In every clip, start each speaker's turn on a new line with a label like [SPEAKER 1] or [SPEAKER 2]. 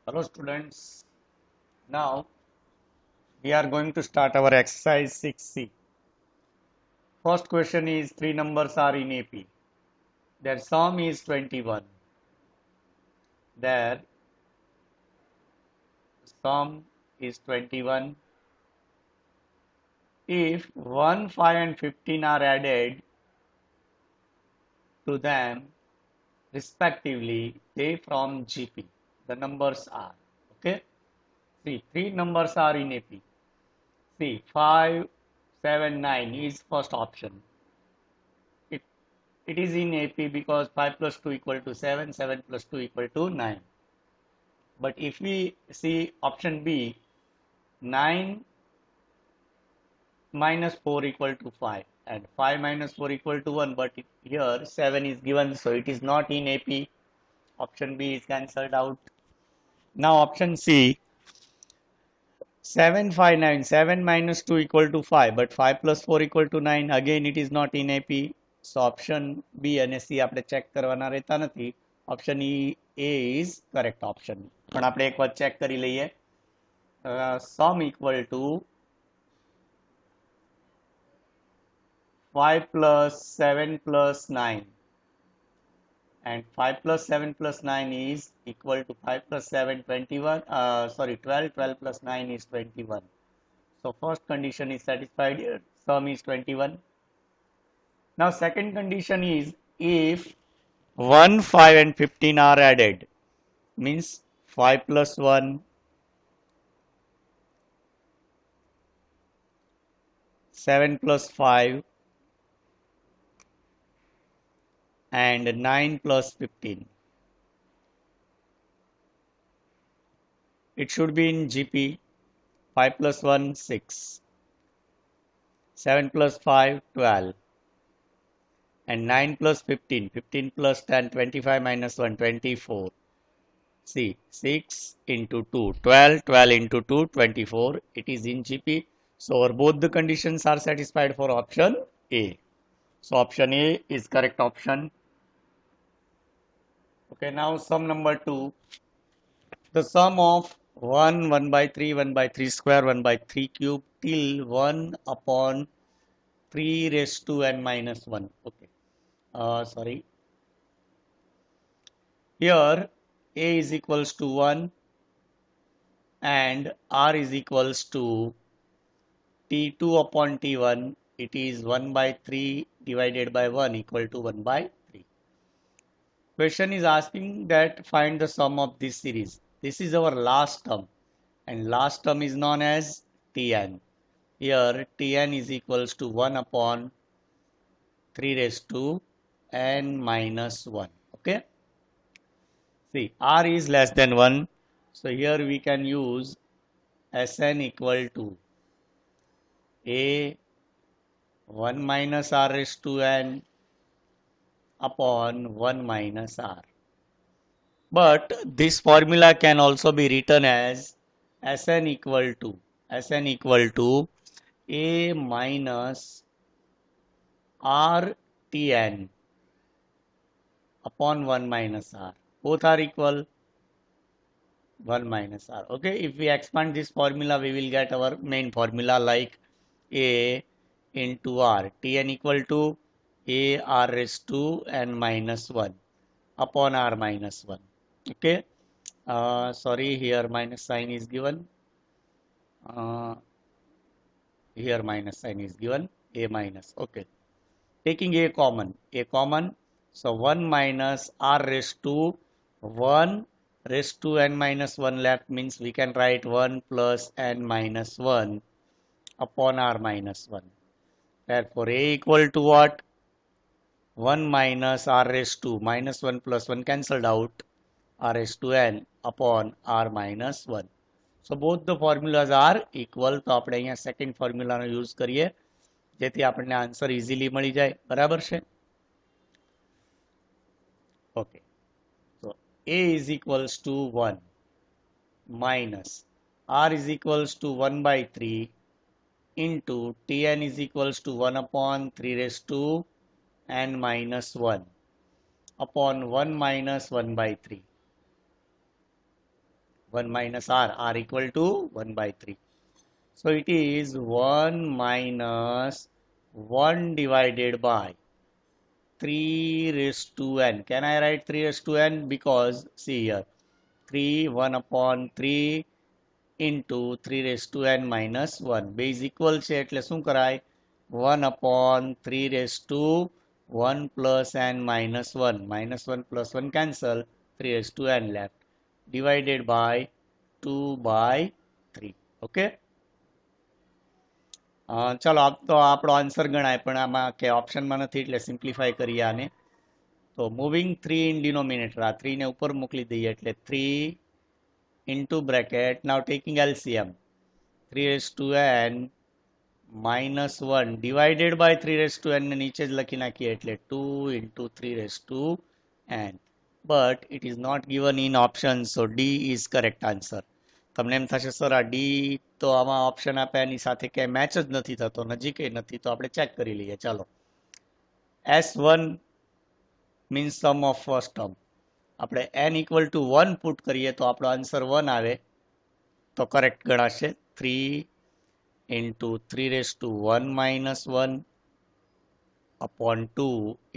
[SPEAKER 1] Hello students, now we are going to start our exercise 6C. First question is three numbers are in AP. Their sum is 21. Their sum is 21. If 1, 5 and 15 are added to them respectively, they form GP. The numbers are, okay? See, three numbers are in AP. See, 5, 7, 9 is first option. It, it is in AP because 5 plus 2 equal to 7, 7 plus 2 equal to 9. But if we see option B, 9 minus 4 equal to 5 and 5 minus 4 equal to 1, but here 7 is given, so it is not in AP. Option B is cancelled out. Now option C, 7, 5, 9, 7 minus 2 equal to 5, but 5 plus 4 equal to 9, again it is not in AP. So option B અને C આપણે check કરવાના રહેતા નથી. Option A is correct option. પણ આપણે એક વાર check કરી લઈએ. Sum equal to 5 plus 7 plus 9, and 5 plus 7 plus 9 is equal to 5 plus 7 21, 12, 12 plus 9 is 21. So first condition is satisfied here, sum is 21. Now second condition is if 1, 5 and 15 are added, means 5 plus 1, 7 plus 5 and 9 plus 15. It should be in GP. 5 plus 1, 6. 7 plus 5, 12. And 9 plus 15. 15 plus 10, 25 minus 1, 24. See, 6 into 2, 12. 12 into 2, 24. It is in GP. So both the conditions are satisfied for option A. So option A is correct option. Okay, now sum number 2. The sum of 1, 1 by 3, 1 by 3 square, 1 by 3 cube till 1 upon 3 raised to n minus 1. Okay. Sorry. Here A is equals to 1 and R is equals to T2 upon T1. It is 1 by 3 divided by 1 equal to 1 by 3. Question is asking that find the sum of this series. This is our last term and last term is known as Tn. Here Tn is equals to 1 upon 3 raised to n minus 1. Okay. See, R is less than 1. So here we can use Sn equal to A 1 minus R raised to n upon 1 minus R. But this formula can also be written as Sn equal to A minus R Tn upon 1 minus R. Both are equal 1 minus R. Okay, if we expand this formula, we will get our main formula like A into R. Tn equal to A R raised to n minus 1 upon R minus 1. Okay, sorry, here minus sign is given. Here minus sign is given, A minus. Okay, taking A common. So 1 minus R raised to 1 raised to n minus 1 left, means we can write 1 plus n minus 1 upon R minus 1. Therefore, A equal to what? 1 minus R raised to minus 1 plus 1 cancelled out, R raised to n upon R minus 1. So both the formulas are equal. તો આપણે અહીંયા second ફોર્મ્યુલાનો use કરીએ જેથી આપણને answer easily મળી જાય. બરાબર છે? Okay, so A is equals to 1 minus R is equals to 1 by 3 into Tn is equals to 1 upon 3 raised to n minus 1 upon 1 minus 1 by 3. 1 minus r equal to 1 by 3. So it is 1 minus 1 divided by 3 raised to n. Can I write 3 raised to n? Because see here, 3 1 upon 3 into 3 raised to n minus 1. Base equal છે એટલે શું કરાય? 1 upon 3 raised to 1 plus n minus 1. Minus 1 plus 1 cancel. 3 raised to n left. Divided by 2 by 3. Okay? ચાલો તો આપણો answer ગણાય, પણ આમાં કે ઓપ્શનમાં નથી એટલે સિમ્પ્લિફાય કરીએ આને. તો મૂવિંગ 3 ઇન ડિનોમિનેટર, આ 3 ને ઉપર મોકલી દઈએ એટલે 3 into bracket, now taking LCM, 3 raised to n minus 1 divided by 3 raised to n ને નીચે જ લખી નાખીએ એટલે 2 into 3 raised to n. But it is not given in option, so D is correct answer. તમને એમ થશે સર આ D તો આમાં ઓપ્શન આપે એની સાથે ક્યાંય મેચ જ નથી થતો, નજીકે નથી, તો આપણે ચેક કરી લઈએ. ચાલો, S1 means sum of first term. આપણે n ઇક્વલ ટુ 1 પુટ કરીએ તો આપણો આન્સર 1 આવે તો કરેક્ટ ગણાશે. 3 into 3 raised to 1 minus 1 upon 2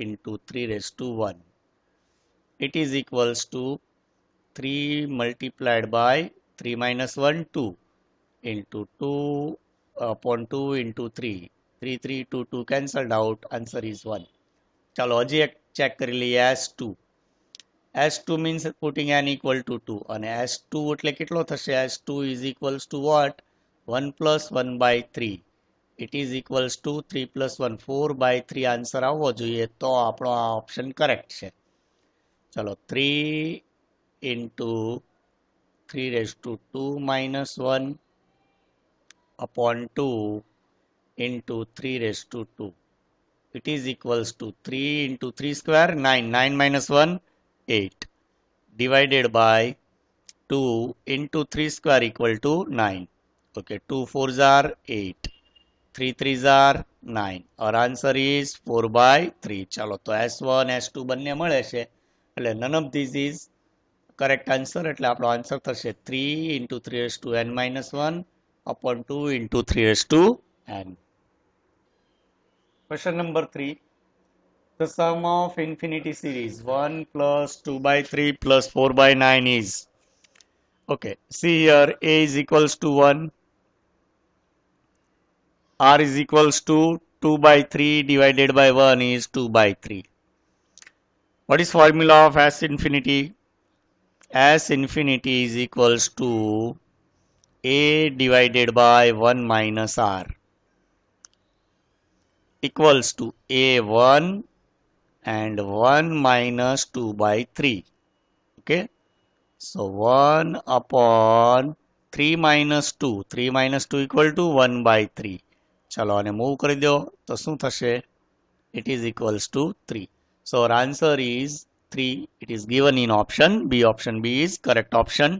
[SPEAKER 1] into 3 raised to 1. It is equals to 3 multiplied by 3 minus 1 2 into 2 upon 2 into 3. 3 3 2 2 cancelled out. Answer is 1. ચાલો હજી એક ચેક કરી લઈએ. S2. S2 means putting n equal to 2 અને S2 એટલે કેટલો થશે? S2 is equals to what? 1 plus 1 by 3. It is equals to 3 plus 1 4 by 3 answer આવવો જોઈએ, તો આપણો આ ઓપ્શન કરેક્ટ છે. ચલો 3 into 3 raised to 2 minus 1 upon 2 into 3 raised to 2. It is equals to 3 into 3 square 9. 9 minus 1 8. Divided by 2 into 3 square equal to 9. Okay, 2 4s are 8. 3 3s are 9. Our answer is 4 by 3. ચાલો તો S1 S2 બંને મળે છે એટલે none of these is correct answer, એટલે આપણો answer થશે 3 into 3 raised to n minus 1 upon 2 into 3 raised to n. Question number 3. The sum of infinity series 1 plus 2 by 3 plus 4 by 9 is, okay, see here, a is equals to 1, r is equals to 2 by 3 divided by 1 is 2 by 3. What is formula of S infinity? S infinity is equals to a divided by 1 minus r equals to a1 and 1 minus 2 by 3. Okay, so 1 upon 3 minus 2. 3 minus 2 equal to 1 by 3. ચલો આને move કરી દો તો શું થશે? It is equals to 3. So our answer is 3. It is given in option B. Option B is correct option.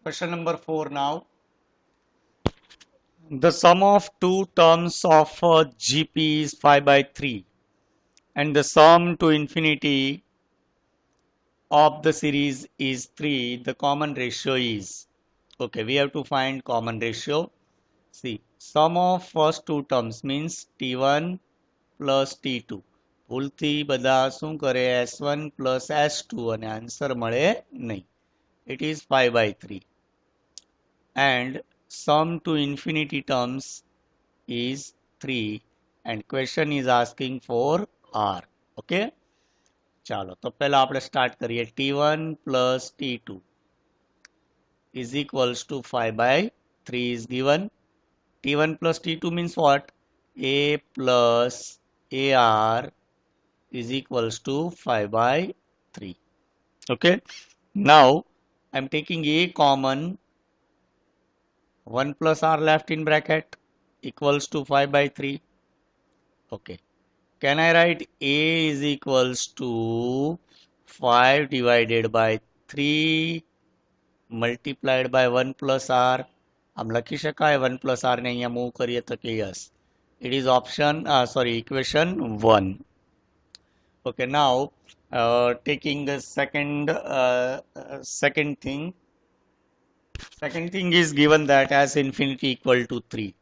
[SPEAKER 1] Question number 4 now. The sum of two terms of GP is 5 by 3 and the sum to infinity of the series is 3. The common ratio is, okay, we have to find common ratio. See, sum of first two terms means T1 plus T2. ભૂલથી બધા શું કરે? S1 plus S2 અને answer મળે નહીં. It is 5 by 3. And sum to infinity terms is 3 and question is asking for R. Okay? ચાલો તો પહેલા આપણે સ્ટાર્ટ કરીએ. T1 plus T2 is equals to 5 by 3 is given. T1 plus T2 means what? A plus AR is equals to 5 by 3. Okay. Now I'm taking A common. 1 plus R left in bracket equals to 5 by 3. Okay. Can I write A is equals to 5 divided by 3 multiplied by 1 plus R? આમ લખી શકાય 1 plus R ને અહીંયા move કરીએ તો કે yes. It is option, equation 1. Okay, now taking the second thing. Second thing is given that as infinity equal to 3.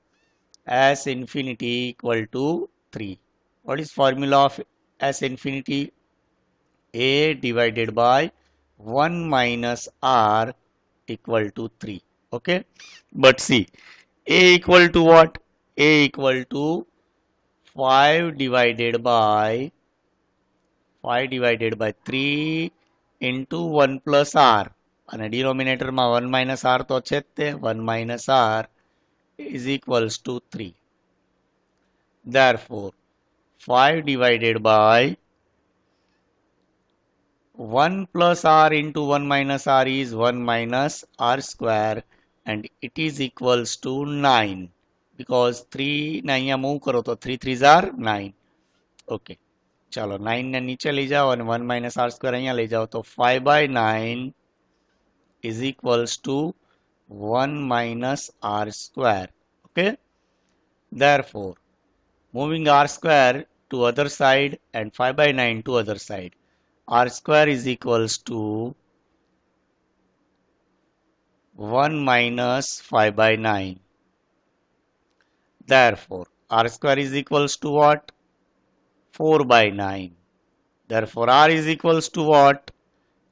[SPEAKER 1] As infinity equal to 3. What is formula of as infinity? A divided by 1 minus R equal to 3. Okay. But see, A equal to what? A equal to 5 divided by 3 into 1 plus R. અને ડિનોમિનેટરમાં 1 minus R તો છે જ તે 1 minus R is equals to 3. Therefore, 5 divided by 1 plus R into 1 minus R is 1 minus R square and it is equals to 9 because 3 ને અહીંયા move કરો તો 3 3s are 9. Okay. ચાલો 9 ને નીચે લઈ જાઓ અને 1 minus R square અહીંયા લઈ જાઓ તો 5 by 9 is equals to 1 minus R square. Okay. Therefore, moving R square to other side and 5 by 9 to other side. R square is equals to 1 minus 5 by 9. Therefore, R square is equals to what? 4 by 9. Therefore, R is equals to what?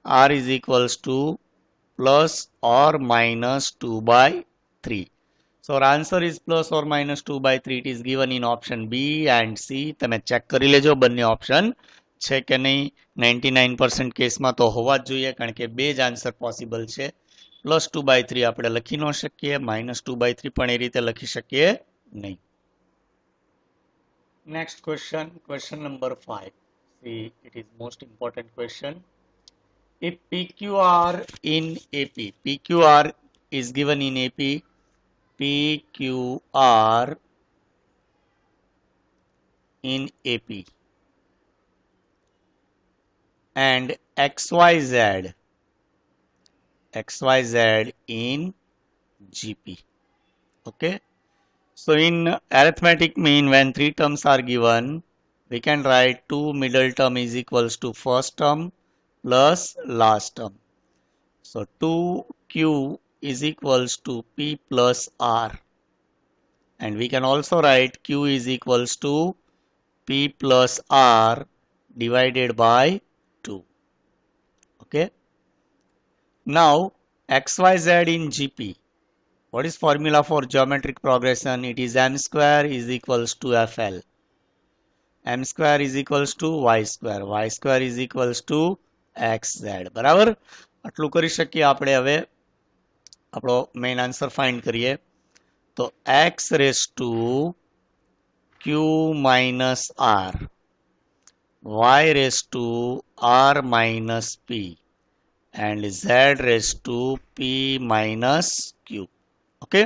[SPEAKER 1] R is equals to plus or minus 2 by 3. So, our answer is plus or minus 2 by 3. It is given in option B and C. તમે check કરી લેજો બંને option છે કે નહીં. 99% કેસમાં તો હોવા જ જોઈએ કારણ કે બે જ આન્સર પોસિબલ છે. +2/3 આપણે લખી ન શકીએ, -2/3 પણ એ રીતે લખી શકીએ નહીં. Next question, question number 5. See, it is most important question. If PQR in AP, PQR is given in AP, PQR in AP and XYZ in GP. Okay. So in arithmetic mean, when three terms are given, we can write 2 middle term is equals to first term plus last term. So 2Q is equals to P plus R. And we can also write Q is equals to P plus R divided by 2. Okay. Now XYZ in GP. What is formula for geometric progression? It is M square is equals to FL. M square is equals to Y square. Y square is equals to XZ. બરાબર? આટલું કરી શકીએ આપણે. હવે આપણો main answer find કરીએ તો X raised to Q minus R, Y raised to R minus P and Z raised to P minus Q. Okay.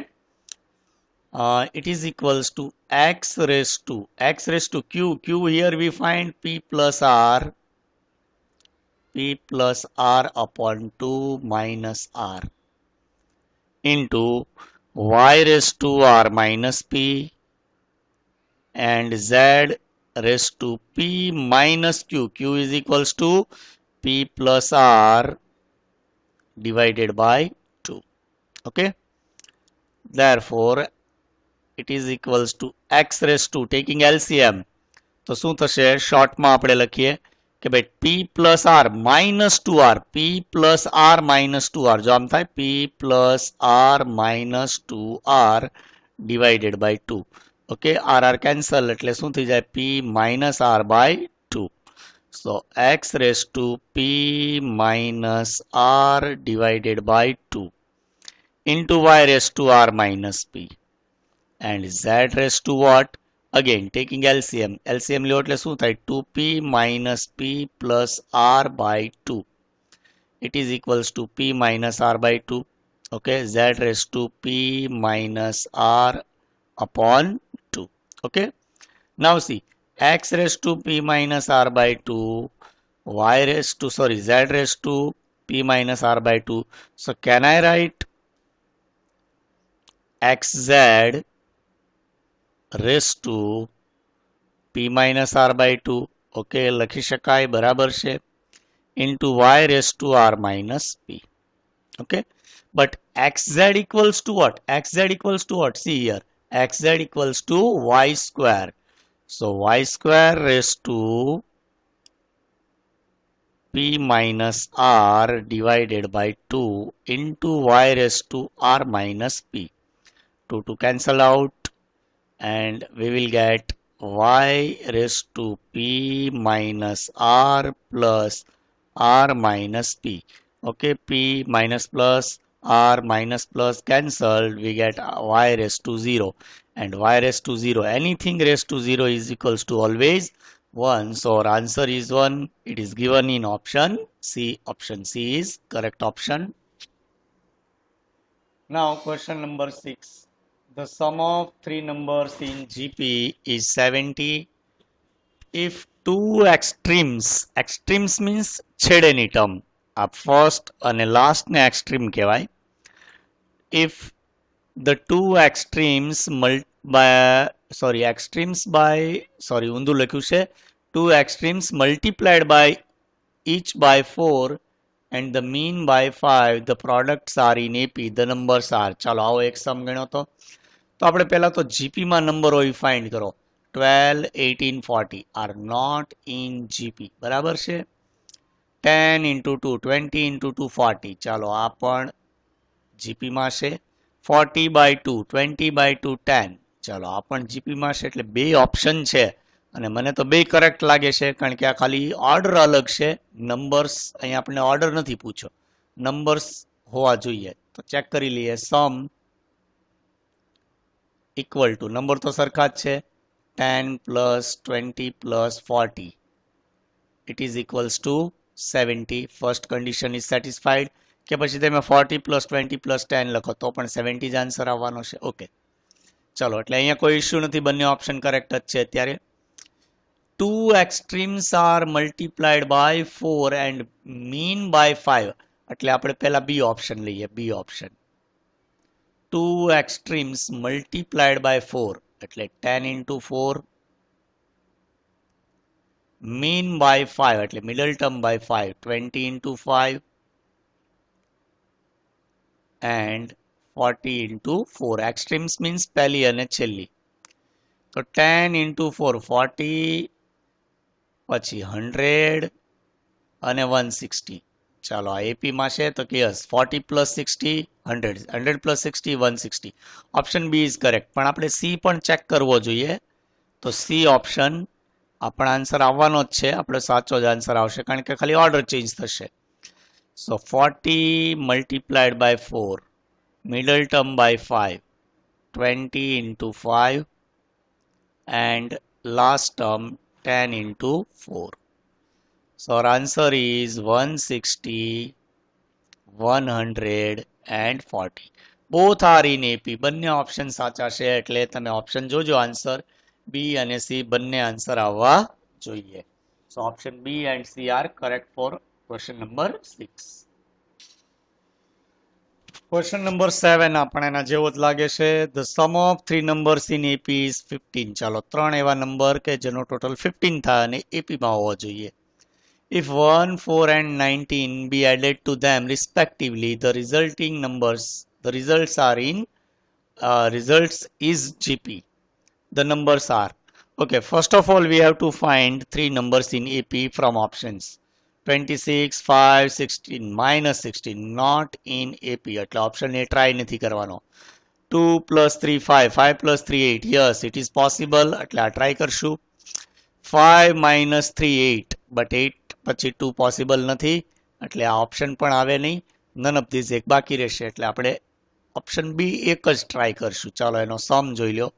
[SPEAKER 1] It is equals to X raised to Q. Q here we find P plus R upon 2 minus R into Y raised to R minus P and Z raised to P minus Q. Q is equals to P plus R divided by 2. Okay. Therefore, it is equals to X raised to, taking LCM. તો શું થશે? શોર્ટમાં આપણે લખીએ કે ભાઈ P plus R minus 2R, P plus R minus 2R. જો આમ થાય P plus R minus 2R divided by 2. Okay, R cancel એટલે શું થઈ જાય? P minus R by 2. So, X raised to P minus R divided by 2 into Y raised to R minus P and Z raised to what? Again taking LCM. LCM લ્યો એટલે શું થાય? 2P minus P plus R by 2. It is equals to P minus R by 2. Okay, Z raised to P minus R upon 2. Okay. Now see, X raised to P minus R by 2, Z raised to P minus R by 2. So can I write XZ raised to P minus R by 2? Okay, લખી શકાય, બરાબર છે. into y raised to r minus p. Okay, but xz equals to what? Xz equals to what? See here, xz equals to y square. So y square raised to p minus r divided by 2 into y raised to r minus p. 2 to cancel out, and we will get y raised to p minus r plus r minus p. Okay, p minus plus r minus plus cancelled, we get y raised to 0, and y raised to 0, anything raised to 0 is equals to always 1. So our answer is 1. It is given in option C. Option C is correct option. Now question number 6. The sum of three numbers in GP is 70 if two extremes means છેડેની term, આ first અને last ને extreme કહેવાય. If the two extremes ઊંધું લખ્યું છે, two extremes multiplied by each by 4 and the mean by 5, the products are in AP, the numbers are. ચાલો આવો એક સમ ગણ્યો તો આપણે પહેલા તો જીપીમાં નંબર હોય ફાઇન્ડ કરો. 12, 18, 40 are not in GP. બરાબર છે. 10 into 2, 20 into 2, 40. ચાલો આ પણ જીપીમાં છે. 40 by 2, 20 by 2, 10. ચાલો આ પણ જીપીમાં છે. એટલે બે ઓપ્શન છે અને મને તો બે કરેક્ટ લાગે છે, કારણ કે આ ખાલી ઓર્ડર અલગ છે. નંબર્સ અહીંયા આપણે ઓર્ડર નથી પૂછ્યો, નંબર્સ હોવા જોઈએ. તો ચેક કરી લઈએ. સમ equal to, નંબર તો સરખા જ છે, 10 plus 20 plus 40, it is equals to 70. first condition is satisfied. કે પછી તમે 40 plus 20 plus 10 લખો તો પણ 70 જ આન્સર આવવાનો છે. ઓકે, ચલો એટલે અહીંયા કોઈ ઇશ્યુ નથી, બંને ઓપ્શન કરેક્ટ જ છે. અત્યારે two extremes are multiplied by 4 and mean by 5, એટલે આપણે પહેલા બી ઓપ્શન લઈએ. B option, two extremes multiplied by 4 એટલે 10 into 4, mean by 5 એટલે middle term by 5, 20 into 5 and 40 into 4. extremes means પહેલી અને છેલ્લી. તો 10 into 4 40, પછી 100 અને 160. ચાલો આ એપીમાં છે તો કે yes, 40 plus 60 100, 100 plus 60 160. Option B is correct. પણ આપણે સી પણ ચેક કરવો જોઈએ. તો સી ઓપ્શન આપણા આન્સર આવવાનો જ છે, આપણો સાચો જ આન્સર આવશે, કારણ કે ખાલી ઓર્ડર ચેન્જ થશે. સો 40 multiplied by 4, middle term by 5, 20 into 5 and last term 10 into 4. So our answer is 160, 100 and 40. Both are in AP. બંને ઓપ્શન સાચા છે, એટલે તમે ઓપ્શન જોજો. આન્સર બી અને સી બંને આન્સર આવવા જોઈએ. So option B and C are correct for question number 6. Question number 7 આપણે એના જેવો જ લાગે છે. The sum of three numbers in AP is 15. ચાલો ત્રણ એવા નંબર કે જેનો ટોટલ 15 થાય અને એપીમાં હોવો જોઈએ. If 1, 4 and 19 be added to them respectively, the results are in results is GP. The numbers are. Okay, first of all we have to find three numbers in AP from options. 26, 5, 16, minus 16, not in AP. એટલે option A try નથી કરવાનો. 2 plus 3, 5, 5 plus 3, 8. Yes, it is possible. એટલે આ try કરશું. 5 minus 3, 8. But 8 પછી 2 possible નથી, એટલે આ ઓપ્શન પણ આવે નહીં. નન ઓફ ધીસ એક બાકી રહેશે, એટલે આપણે ઓપ્શન બી એક જ ટ્રાય કરશું. ચાલો એનો સમ જોઈ લો.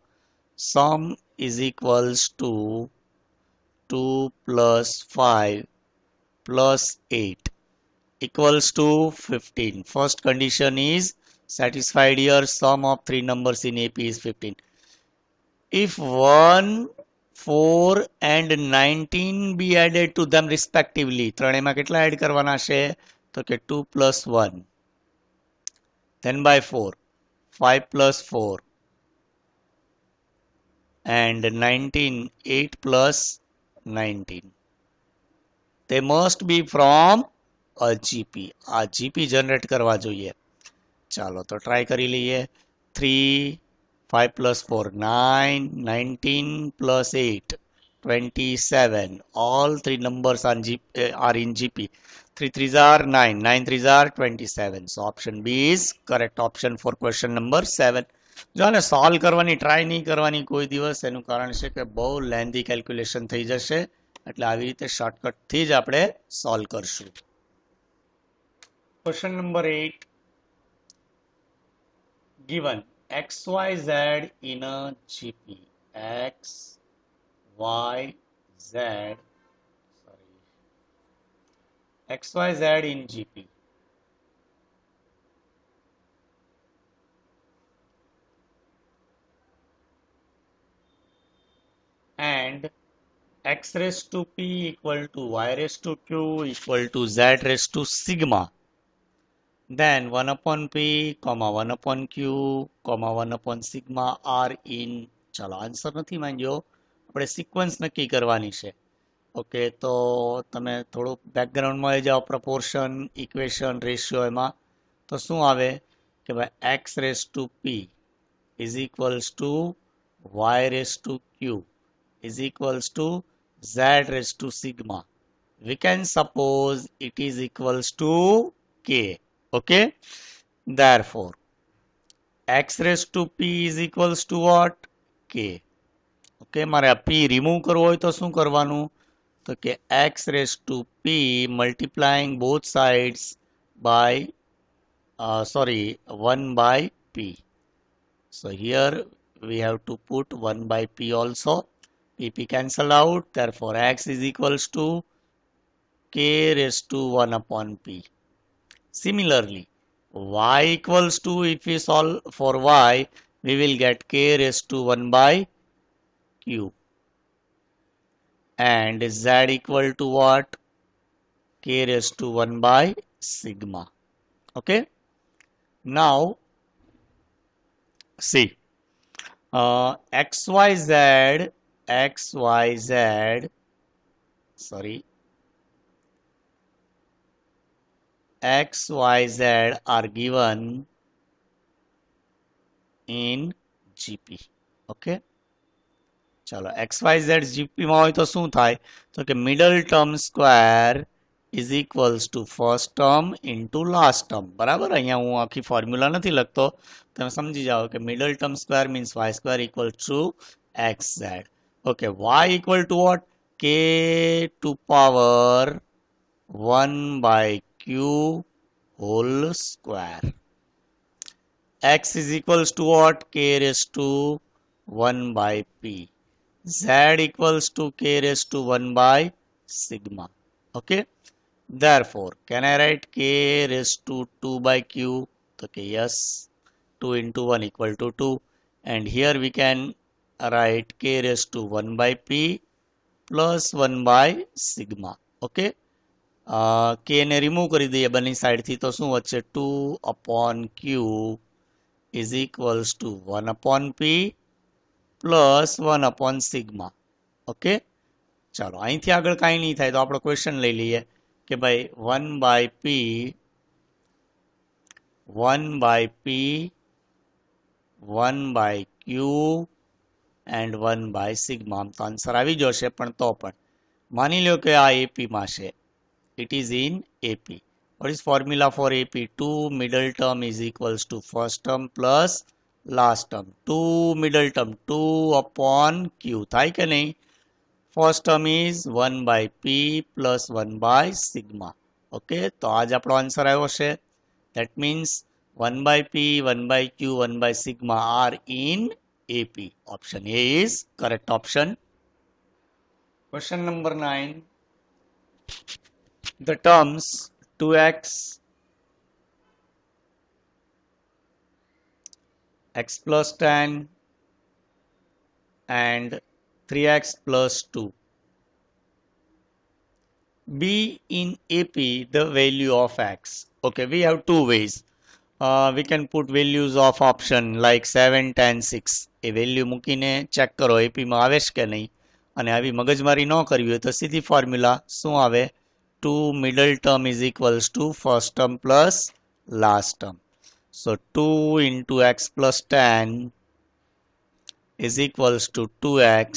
[SPEAKER 1] સમ is equals to 2 plus 5 plus 8 equals to 15. First condition is satisfied here. Sum of three numbers in AP is 15. If 1, 4 and 19 be added to them respectively, ત્રણેયમાં કેટલા એડ કરવાના છે? તો કે 2 plus 1, then by 4, 5 plus 4 and 19, 8 plus 19. they must be from a GP. આ GP generate કરવા જોઈએ. ચાલો તો ટ્રાય કરી લઈએ. 3 5 plus 4 9 19 plus 8 27. All three numbers are in GP. 3 3s are 9, 9 3s are 27. So option B is correct option for question number 7. જો આને solve કરવાની ટ્રાય નહીં કરવાની કોઈ દિવસ, એનું કારણ છે કે બહુ લેન્ધી કેલ્ક્યુલેશન થઈ જશે, એટલે આવી રીતે શોર્ટકટથી જ આપણે સોલ્વ કરશું. Question number 8. given XYZ in a GP. XYZ in GP. And x raised to p equal to y raised to q equal to z raised to sigma. Then 1 upon p, 1 upon q, 1 upon sigma are in. ચાલો answer નથી માંગ્યો, આપણે sequence નક્કી કરવાની છે. Okay, તો તમે થોડુંક બેકગ્રાઉન્ડમાં લઈ જાઓ. પ્રપોર્શન, ઇક્વેશન, રેશિયો, એમાં તો શું આવે કે ભાઈ X raise to P is equals to Y raise to Q is equals to z raised to sigma. We can suppose it is equals to k. Okay. Therefore, x raised to p is equals to what? K. Okay. મારે આ p remove કરવો હોય તો શું કરવાનું? તો કે x raised to p multiplying both sides by 1 by p. So here we have to put 1 by p also. P cancel out, therefore x is equals to k raised to 1 upon p. Similarly, y equals to, if we solve for y, we will get k raised to 1 by q. And z equal to what? K raised to 1 by sigma. Okay. Now, see, XYZ are given in GP. Okay. ચાલો XYZ GP માં હોય તો શું થાય? તો કે middle term square is equals to first term into last term. બરાબર, અહીંયા હું આખી ફોર્મ્યુલા નથી લખતો, તમે સમજી જાઓ કે middle term square means y square equal to xz. Okay, y equal to what? K to power 1 by q whole square. X is equals to what? K raised to 1 by p. Z equals to k raised to 1 by sigma. Okay. Therefore, can I write k raised to 2 by q? Okay, yes. 2 into 1 equal to 2. And here we can write k raised to 1 by p plus 1 by sigma. Okay. K ને remove કરી દઈએ બંને સાઈડથી, તો શું વચ્ચે 2 upon q is equals to 1 upon p plus 1 upon sigma. Okay. ચાલો અહીંથી આગળ કાંઈ નહીં થાય તો આપણો ક્વેશ્ચન લઈ લઈએ કે ભાઈ 1 by p 1 by q and 1 by sigma. આમ તો આન્સર આવી જશે, પણ તો પણ માની લો કે આ AP માં છે. It is in AP. What is formula for AP? 2 middle term is equals to first term plus last term. 2 middle term 2 upon q. થાય કે નહીં? First term is 1 by p plus 1 by sigma. Okay, તો આજ આપણો answer આવ્યો છે. That means 1 by p, 1 by q, 1 by sigma are in AP. Option A is correct option. Question number 9. The terms 2x, x plus 10 and 3x plus 2 be in AP the value of x. Okay, we have two ways. We can put values of option like 7, 10, 6. A value મૂકીને check કરો AP માં આવે છે કે નહીં. અને આવી મગજમારી ન કરવી હોય તો સીધી ફોર્મ્યુલા શું આવે? 2 middle term is equals to first term plus last term. So 2 into x plus 10 is equals to 2x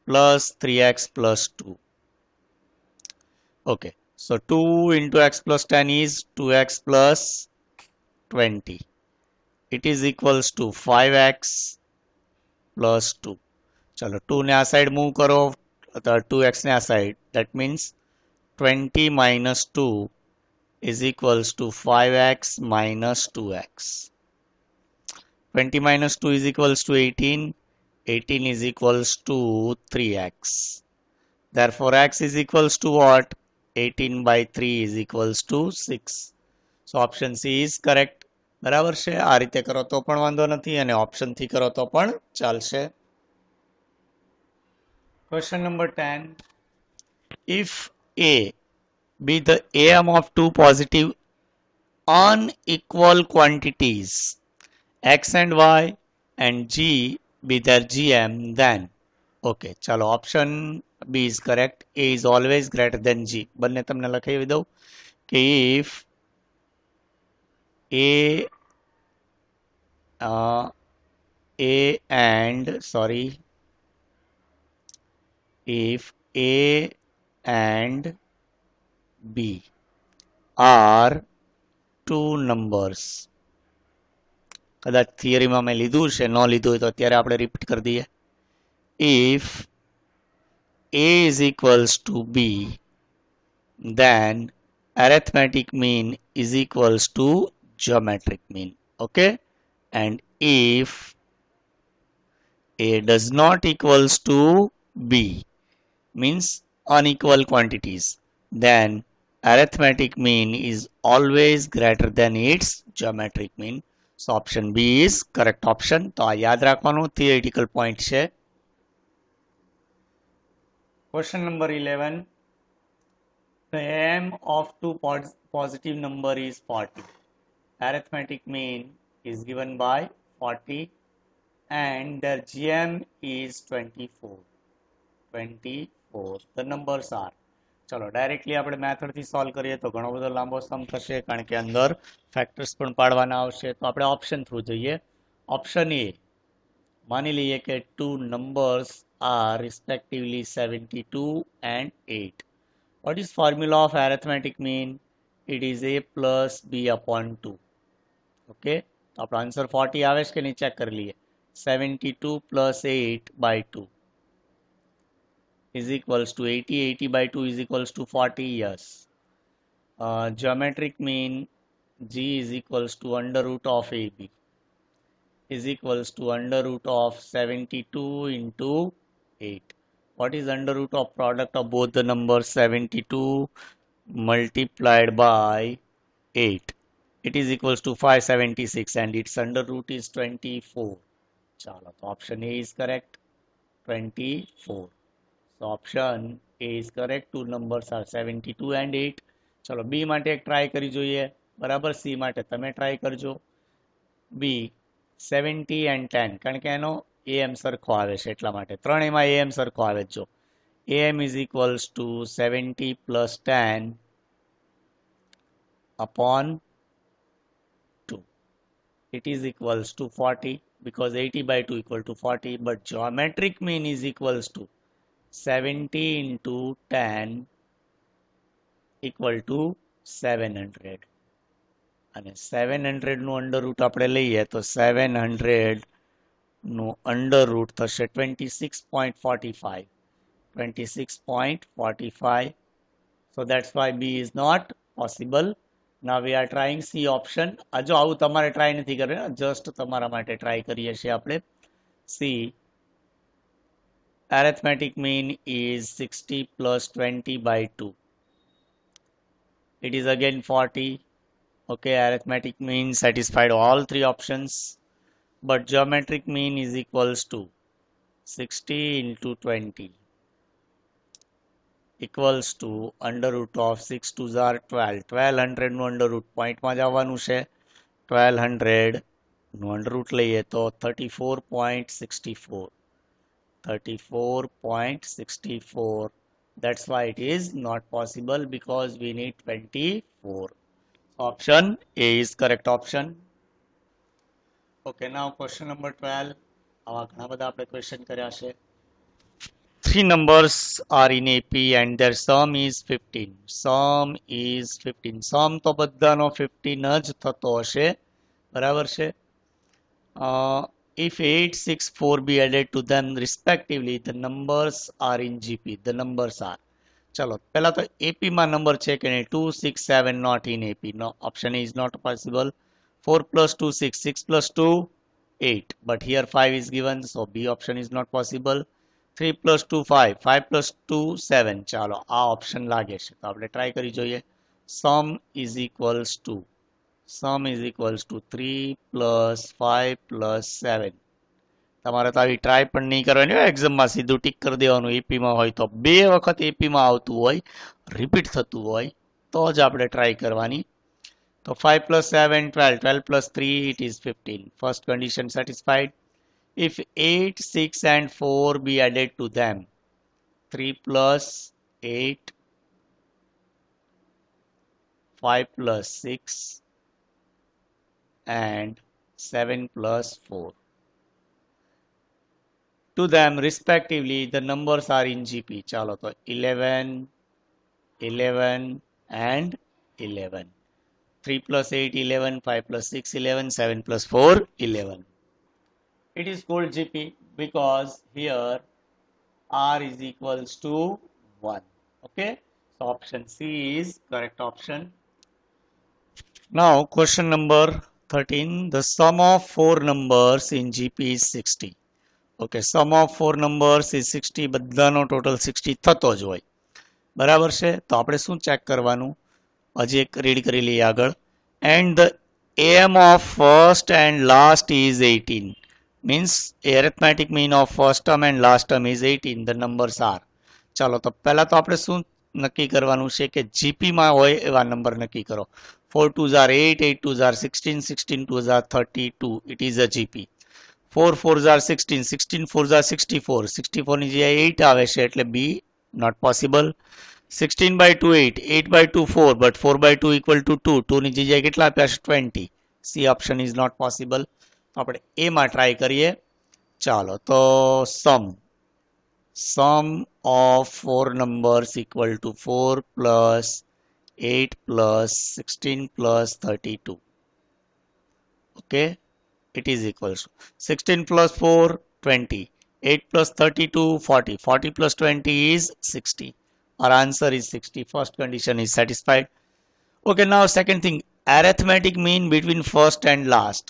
[SPEAKER 1] plus 3x plus 2. Okay, so 2 into x plus 10 is 2x plus 20. It is equals to 5x plus 2. चलो 2 ने आ side move करो तो 2x ने आ side, that means 20 minus 2 is equals to 5x minus 2x. 20 minus 2 is equals to 18. 18 is equals to 3x. Therefore, x is equals to what? 18 by 3 is equals to 6. So, option C is correct. બરાબર છે. આ રીતે કરો તો પણ વાંધો નથી અને ઓપ્શન થી કરો તો પણ ચાલશે. Question number 10. If A be the AM of two positive unequal quantities x and y and G be their GM, then okay, chalo option B is correct. A is always greater than G. બંને તમને લખાવી દઉં કે if if A and B are two numbers, કદાચ થિયરીમાં મેં લીધું છે, ન લીધું હોય તો અત્યારે આપણે રિપીટ કરી દઈએ. If A is equals to B, then arithmetic mean is equals to geometric mean. Okay, and if A does not equals to B, means unequal quantities, then arithmetic mean is always greater than its geometric mean. So option B is correct option. તો આ યાદ રાખવાનું theoretical point છે. Question number 11. The AM of two positive number is 40. Arithmetic mean is given by 40 and their GM is 24. 24. The numbers are. ચલો directly આપણે મેથડથી solve કરીએ તો ઘણો બધો લાંબો સમ થશે કારણ કે અંદર ફેક્ટર્સ પણ પાડવાના આવશે. તો આપણે ઓપ્શન થ્રુ જઈએ. ઓપ્શન એ માની લઈએ કે two numbers are respectively 72 and 8. What is formula of arithmetic mean? It is a plus b upon 2. Okay, તો આપણો આન્સર 40 આવે છે કે નહીં ચેક કરી લઈએ. 72 plus 8 by 2 is equals to 80. 80 by 2 is equals to 40. Yes. Geometric mean G is equals to under root of AB is equals to under root of 72 into 8. What is under root of product of both the numbers? 72 multiplied by 8. It is equals to 576 and its under root is 24. Chalo, so option A is correct. 24. So option A is correct. Two numbers are 72 and 8. ચલો B માટે એક try કરી જોઈએ. બરાબર, C માટે તમે try કરજો. B 70 and 10 કારણ કે એનો AM સરખો આવે છે એટલા માટે ત્રણેયમાં AM સરખો આવે જો. AM is equals to 70 plus 10 upon 2. It is equals to 40 because 80 by 2 equal to 40, but geometric mean is equals to 70 into 10 equal to 700. અને 700 નું અંડર રૂટ આપણે લઈએ તો 700 નું અંડર રૂટ થશે 26.45. 26.45. So that's why B is not possible. Now we are trying C option. જો આવું તમારે ટ્રાય નથી કરે, જસ્ટ તમારા માટે ટ્રાય કરીએ છીએ આપણે. C arithmetic mean is 60 plus 20 by 2. It is again 40. Okay, arithmetic mean satisfied all three options, but geometric mean is equals to 60 into 20 equals to under root of 6 2s are 12. 1200 નું under root point માં જવાનું છે. 1200 નું under root લઈએ તો 34.64. 34.64 That's why it is not possible because we need 24. Option A is correct option. Okay, now question number 12. આવા ઘણા બધા આપણે question કર્યા છે. Three numbers are in AP and their sum is 15. Sum is 15. Sum તો બધાનો 15 જ થતો હશે. બરાબર છે? If 8, 6, 4 be added to them respectively, the numbers are in GP. The numbers are. ચલો પહેલા તો AP માં નંબર છે કે નહીં 2 6 7 not in AP. No, option is not possible. 4 plus 2 6, 6 plus 2 8, but here 5 is given, so B option is not possible. 3 plus 2 5, 5 plus 2 7. ચાલો આ option લાગે છે તો આપણે ટ્રાય કરી જોઈએ. Sum is equals to 3 plus 5 plus 7. તમારે તો આવી ટ્રાય પણ નહીં કરવાની હોય એક્ઝામમાં સીધું ટીક કરી દેવાનું એપીમાં હોય તો બે વખત એપીમાં આવતું હોય રિપીટ થતું હોય તો જ આપણે ટ્રાય કરવાની. તો 5 plus 7 12, 12 plus 3 it is 15. First condition satisfied. If 8, 6 and 4 be added to them, 3 plus 8, 5 plus 6 and 7 plus 4. To them respectively, the numbers are in GP. ચાલો તો 11, 11 and 11. 3 plus 8, 11, 5 plus 6, 11, 7 plus 4, 11. It is called GP because here R is equals to 1. Okay, so option C is correct option. Now question number 13. The sum of four numbers in GP is 60. Okay, sum of four numbers is 60. બધાનો total 60 થતો જ હોય. બરાબર છે તો આપણે શું check કરવાનું હજી એક રીડ કરી લઈએ આગળ. And the AM of first and last is 18. Means arithmetic mean of first term and last term is 18. The numbers are. ચાલો તો પહેલા તો આપણે શું નક્કી કરવાનું છે કે જીપી માં હોય એવા નંબર નક્કી કરો. 4 2s are 8, 8 2s are 16, 16 2s are 32. It is a GP. 4 4s are 16, 16 4s are 64. 64 ની જગ્યાએ 8 આવે છે એટલે B not possible. 16 by 2 8, 8 by 2 4, but 4 by 2 equal to 2. 2 ની જગ્યાએ કેટલા આપ્યા છે 20. C option is not possible. આપણે A માં ટ્રાય કરીએ. ચાલો તો sum of four numbers equal to 4 plus 8 plus 16 plus 32. Okay, it is equals to 16 plus 4 20, 8 plus 32 40, 40 plus 20 is 60. Our answer is 60. First condition is satisfied. Okay, now second thing, arithmetic mean between first and last.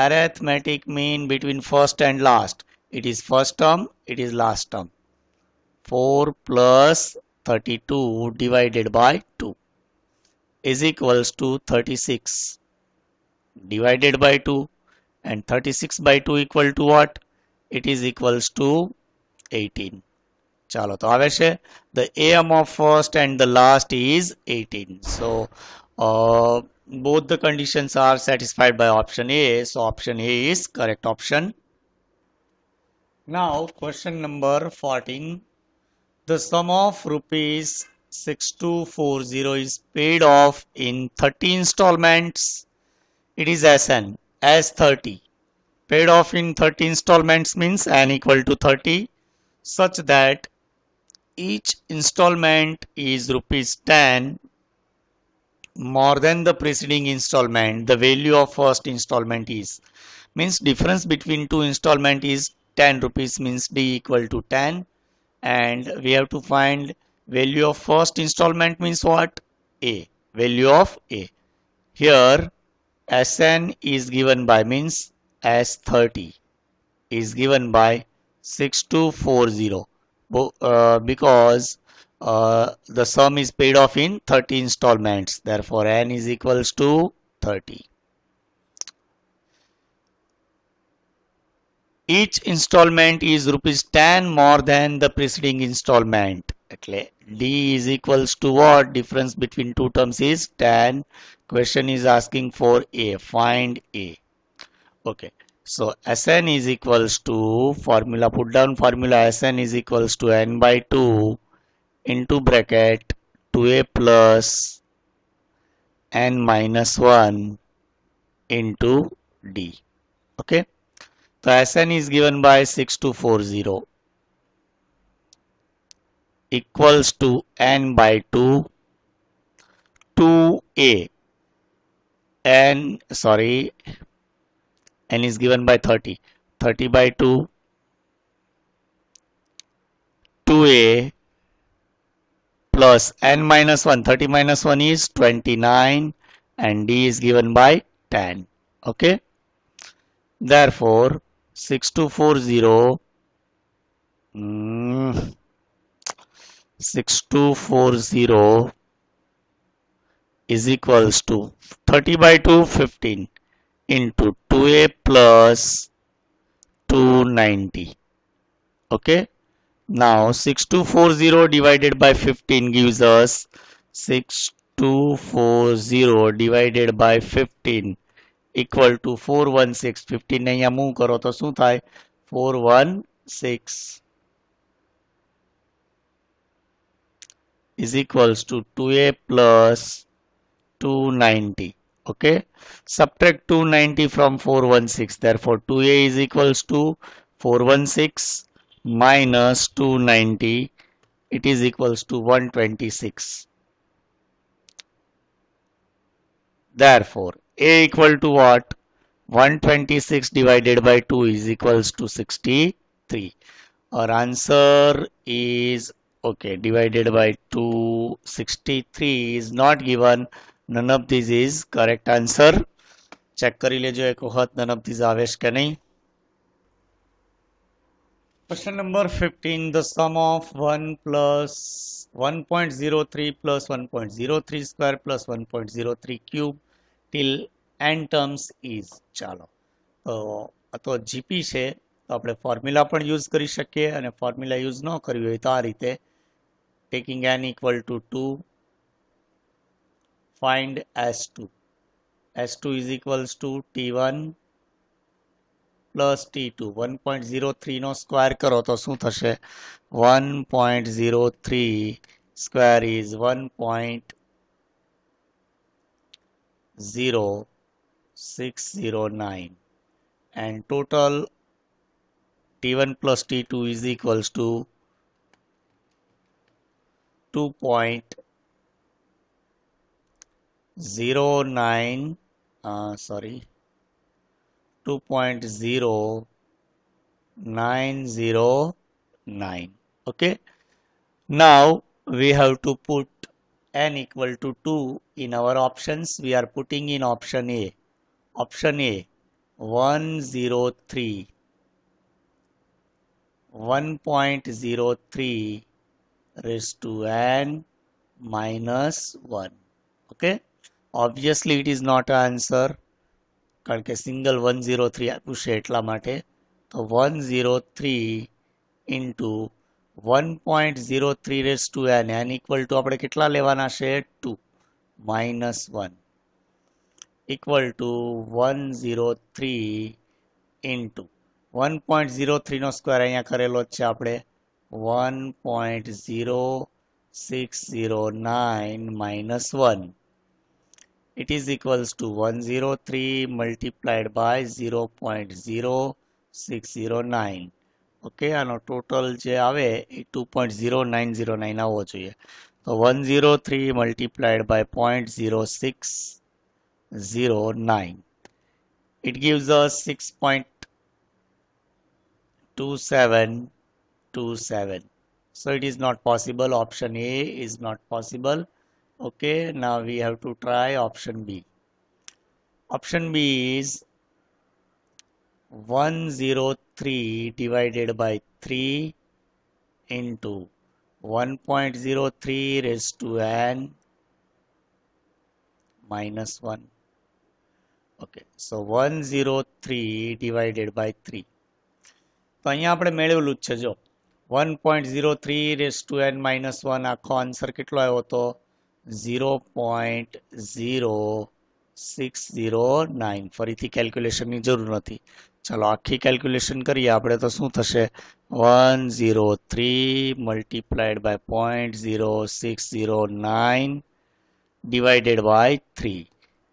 [SPEAKER 1] Arithmetic mean between first and last. It is first term, it is last term. 4 plus 32 divided by 2 is equals to 36 divided by 2, and 36 by 2 equal to what? It is equals to 18. ચાલો તો આવે છે the AM of first and the last is 18. So both the conditions are satisfied by option A. So option A is correct option. Now question number 14. The sum of rupees 6240 is paid off in 30 installments. It is SN as 30. Paid off in 30 installments means N equal to 30, such that each installment is rupees 10 more than the preceding installment. The value of first installment is, means difference between two installment is 10 rupees, means D equal to 10, and we have to find value of first installment means what? A. Value of A. Here SN is given by, means S30 is given by 6240 because the sum is paid off in 30 installments. Therefore N is equals to 30. Each installment is rupees 10 more than the preceding installment. એટલે D is equals to what? Difference between two terms is 10. Question is asking for A. Find A. Okay. So Sn is equals to formula, put down formula. Sn is equals to N by 2 into bracket 2a plus n minus 1 into d. Okay. So Sn is given by 6240 equals to n by 2, 2a, n, sorry, n is given by 30, 30 by 2, 2a plus n minus 1, 30 minus 1 is 29 and d is given by 10. Okay. Therefore, 6240, 6240 is equals to 30 by 2, 15 into 2a plus 290. Okay. Now 6240 divided by 15 gives us 6240 divided by 15 equal to 416. 15 ને અહીંયા move કરો તો શું થાય? 416 is equals to 2a plus 290. Okay. Subtract 290 from 416. Therefore, 2a is equals to 416 minus 290. It is equals to 126. Therefore, a equal to what? 126 divided by 2 is equals to 63. Our answer is, okay, divided by 2, 63 is not given. None of these is correct answer. Check કરી લેજો એક વખત none of these આવે છે કે નહીં. Question number 15. The sum of 1 plus 1.03 plus 1.03 square plus 1.03 cube till n terms is. ચાલો તો જીપી છે તો આપણે ફોર્મ્યુલા પણ યુઝ કરી શકીએ અને ફોર્મ્યુલા યુઝ ન કરવી હોય તો આ રીતે taking n equal to 2, find S2. S2 is equals to T1 plus T2. 1.03 no square કરો તો શું થશે? 1.03 square is 1.0609 and total T1 plus T2 is equals to 2.09 2.0909. Okay. Now we have to put n equal to 2 in our options. We are putting in option A. Option A 103 1.03 raised to n minus 1. Okay. Obviously it is not an answer કારણ કે single 103 આપ્યું છે એટલા માટે. તો 103 into 1.03 raised to n, n equal to આપણે કેટલા લેવાના છે? 2 minus 1 equal to 103 into 1.03 no square અહીંયા કરેલો છે આપણે 1.0609 minus 1. It is equals to 103 multiplied by 0.0609. Okay, આનો ટોટલ જે આવે એ 2.0909 આવવો જોઈએ. તો 103 multiplied by 0.0609. It gives us 6.2727. So it is not possible. Option A is not possible. Okay, now we have to try option B. Option B is 103 divided by 3 into 1.03 raised to n minus 1. Okay, so 103 divided by 3. તો અહીંયા આપણે મેળવેલું જ છે જો 1.03 raised to n minus 1 આખો answer કેટલો આવ્યો હતો? 0.0609. ફરીથી કેલ્ક્યુલેશનની જરૂર નથી. चलो आखी कैलक्युलेशन करिए આપણે તો શું થશે 103 multiplied by 0.0609 divided by 3.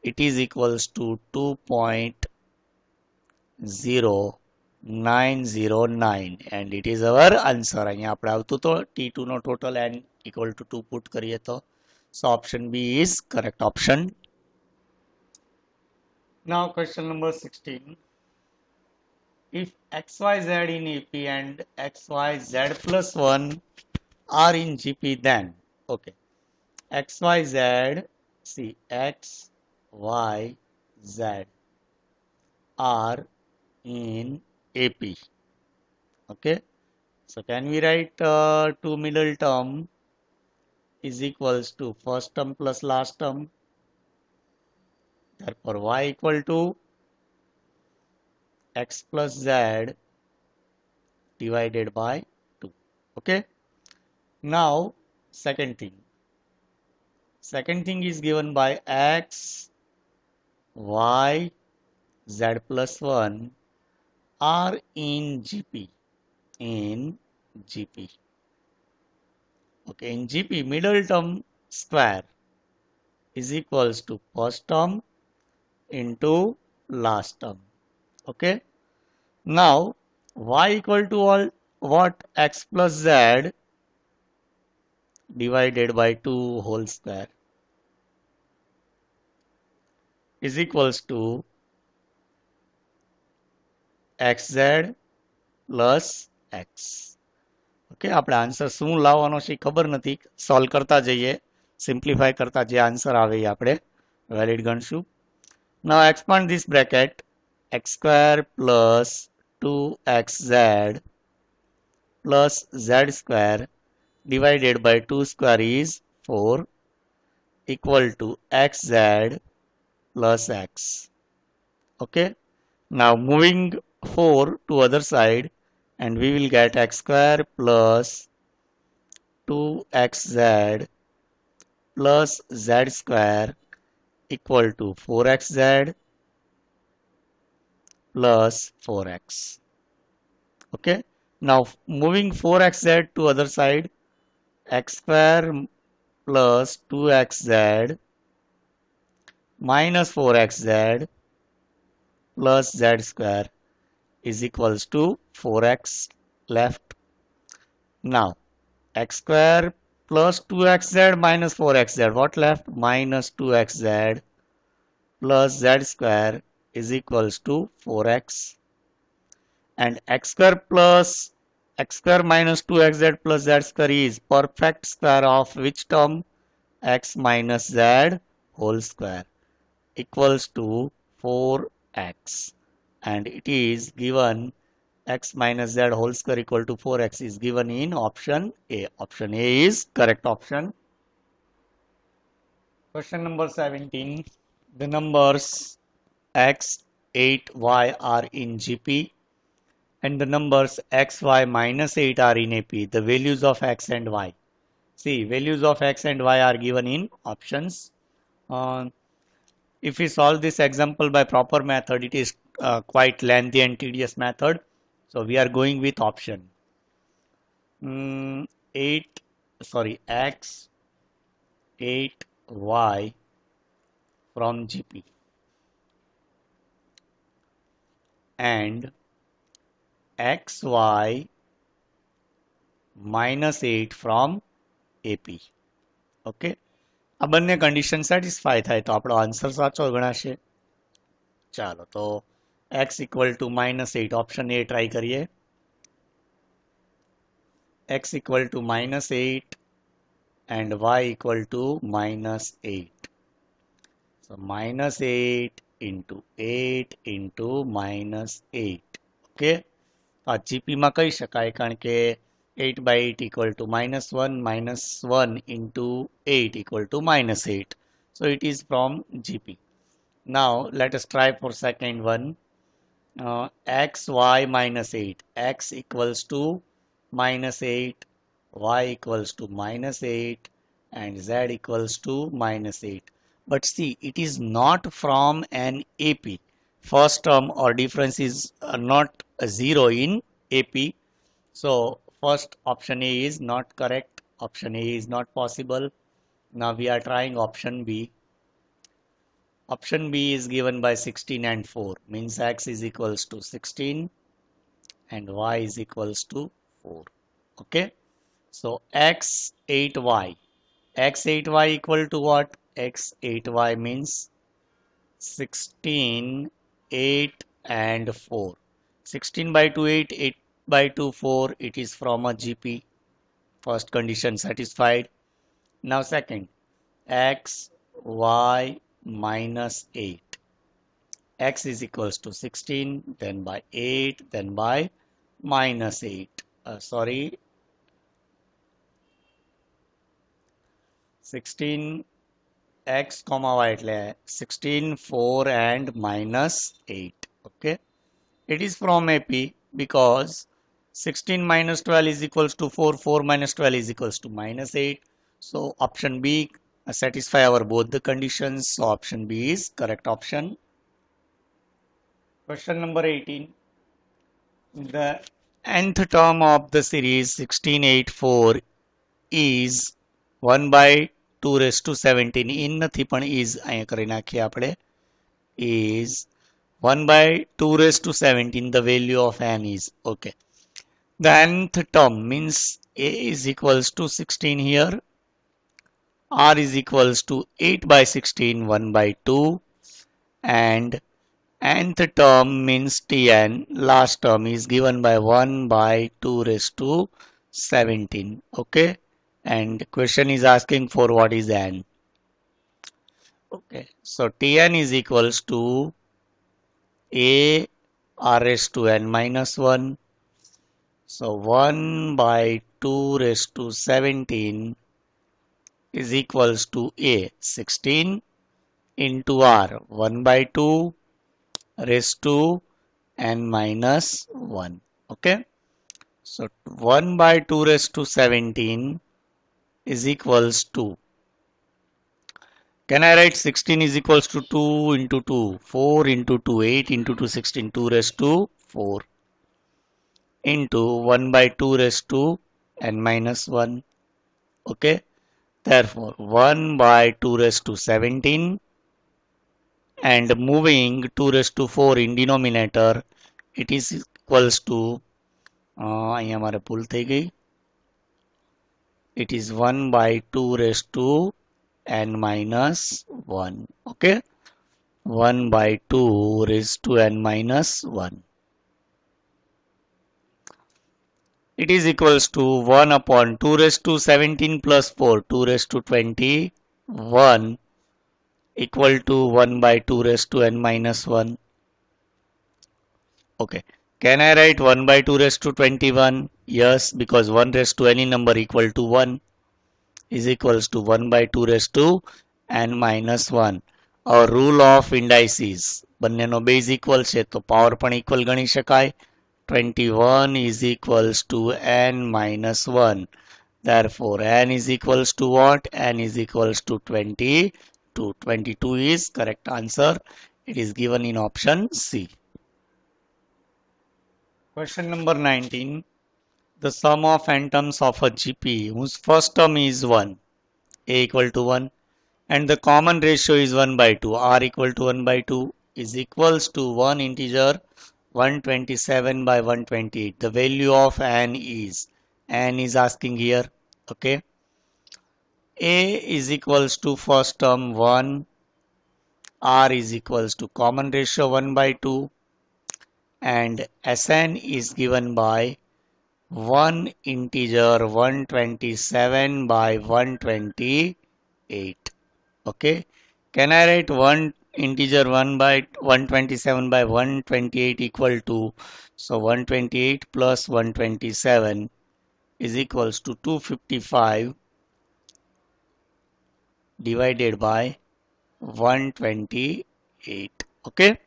[SPEAKER 1] It is equals to 2.0909 and it is our answer. અહીંયા આપણે આવતું તો T2 no total n equal to 2 put કરીએ તો. So option B is correct option. Now question number 16. If XYZ in EP and XYZ plus 1 are in GP, then okay, XYZ, see XYZ are in AP. Okay, so can we write two middle term is equals to first term plus last term, therefore y equal to x plus z divided by 2. Okay, now second thing is given by x y z plus 1 are in GP. Okay, in GP middle term square is equals to first term into last term. Okay, now y equal to all what? X plus z divided by 2 whole square is equals to xz plus x. Okay, આપણે answer શું લાવવાનો છે ખબર નથી, solve કરતા જઈએ, simplify કરતા જે આન્સર આવે એ આપણે valid ગણશું. Now expand this bracket, x square plus 2xz plus z square divided by 2 square is 4 equal to xz plus x. Okay, now moving 4 to other side and we will get x square plus 2xz plus z square equal to 4xz plus 4x. Okay, now moving 4xz to other side, x square plus 2xz minus 4xz plus z square is equals to 4x left. Now x square plus 2xz minus 4xz, what left? Minus 2xz plus z square is equals to 4x, and x square minus 2xz plus z square is perfect square of which term? X minus z whole square equals to 4x, and it is given x minus z whole square equal to 4x is given in option A. Option A is correct option. Question number 17. The numbers x, 8, y are in GP and the numbers x, y minus 8 are in AP. The values of x and y. See, values of x and y are given in options. If we solve this example by proper method, it is quite lengthy and tedious method. So we are going with option. X, 8, y from GP and xy minus 8 from AP. Okay, આ બંને condition satisfy થાય તો આપણો answer સાચો ગણાશે. ચાલો તો x equal to minus 8 option A try કરીએ. x equal to minus 8 and y equal to minus 8. So minus 8 into 8 into minus 8. Okay, આ GP માં કહી શકાય કારણ કે 8 by 8 equal to minus 1 into 8 equal to minus 8. So it is from GP. Now let us try for second one. X, y minus 8. X equals to minus 8, y equals to minus 8 and z equals to minus 8. But see, it is not from an AP. first term or difference is not a 0 in AP. So first option A is not correct. Option A is not possible. Now we are trying option B. Option B is given by 16 and 4, means x is equals to 16 and y is equals to 4. Okay. So x 8y. X 8y equal to what? X 8y means 16, 8 and 4. 16 by 2, 8, 8 by 2, 4. It is from a GP. First condition satisfied. Now second, x, y minus 8. X is equals to 16, then by 8, then by minus 8. 16 x comma y એટલે 16, 4 and minus 8. Okay. It is from AP because 16 minus 12 is equals to 4, 4 minus 12 is equals to minus 8. So option B satisfy our both the conditions. So option B is correct option. Question number 18. The nth term of the series 1684 is 1 by 2 raised to 17. In નથી પણ is અહીંયા કરી નાખીએ આપણે. Is 1 by 2 raised to 17. The value of n is okay. The nth term means a is equals to 16 here. R is equals to 8 by 16, 1 by 2. And nth term means Tn. Last term is given by 1 by 2 raised to 17. Okay. And question is asking for what is n. Okay. So Tn is equals to a r raised to n minus 1. So 1 by 2 raised to 17 is equals to a 16 into r 1 by 2 raised to n minus 1. Okay. So 1 by 2 raised to 17 is equals to, can I write 16 is equals to 2 into 2, 4 into 2, 8 into 2, 16, 2 raised to 4 into 1 by 2 raised to n minus 1. Okay. Therefore, 1 by 2 raised to 17 and moving 2 raised to 4 in denominator, it is equals to, અહીંયા મારે ભૂલ થઈ ગઈ. It is 1 by 2 raised to n minus 1. Okay. 1 by 2 raised to n minus 1. It is equals to 1 upon 2 raised to 17 plus 4, 2 raised to 21 equal to 1 by 2 raised to n minus 1. Okay. Can I write 1 by 2 raised to 21? Yes, because 1 raised to any number equal to 1 is equals to 1 by 2 raised to n minus 1. Our rule of indices. બંનેનો base equal છે તો power પણ equal ગણી શકાય. 21 is equals to n minus 1. Therefore, n is equals to what? N is equals to 22. 22 is correct answer. It is given in option C. Question number 19. The sum of n terms of a GP whose first term is 1, a equal to 1, and the common ratio is 1 by 2, r equal to 1 by 2 is equals to one integer 127 by 128. The value of n is asking here. Okay. A is equals to first term 1, r is equals to common ratio 1 by 2, and Sn is given by 1 integer 127 by 128. Okay. Can I write 1 integer 1 by 127 by 128 equal to, so 128 plus 127 is equals to 255 divided by 128. Okay.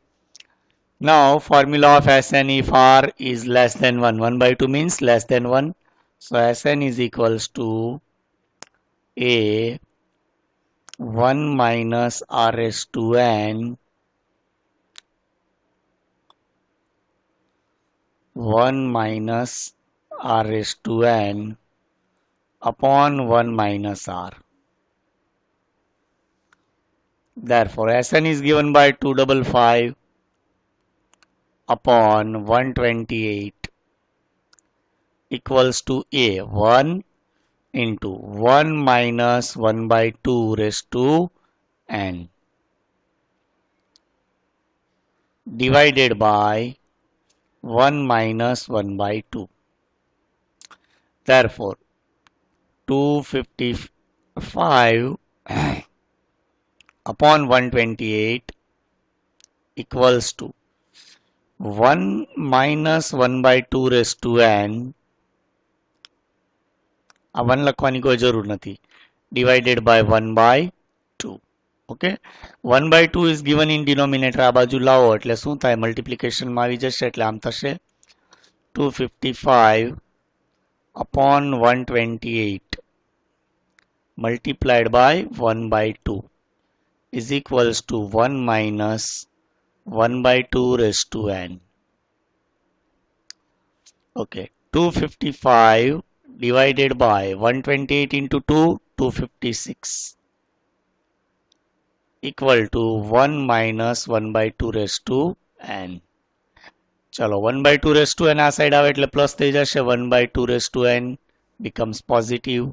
[SPEAKER 1] Now formula of Sn, if r is less than 1, 1 by 2 means less than 1. So Sn is equals to a 1 minus r raised to n 1 minus r raised to n upon 1 minus r. Therefore, Sn is given by 255 upon 128 equals to A 1 into 1 minus 1 by 2 raised to n divided by 1 minus 1 by 2. Therefore, 255 upon 128 equals to 1 minus 1 by 2 raised to n. આ 1 લખવાની કોઈ જરૂર નથી. Divided by 1 by 2. Okay, 1 by 2 is given in denominator. આ બાજુ લાવો એટલે શું થાય? મલ્ટિપ્લિકેશનમાં આવી જશે એટલે આમ થશે 255 upon 128 multiplied by 1 by 2 is equals to 1 minus 1 by 2 raised to n. Okay, 255 divided by 128 into 2, 256 equal to 1 minus 1 by 2 raised to n. चलो 1 by 2 raised to n આ સાઈડ આવે એટલે પ્લસ થઈ જશે. 1 by 2 raised to n becomes positive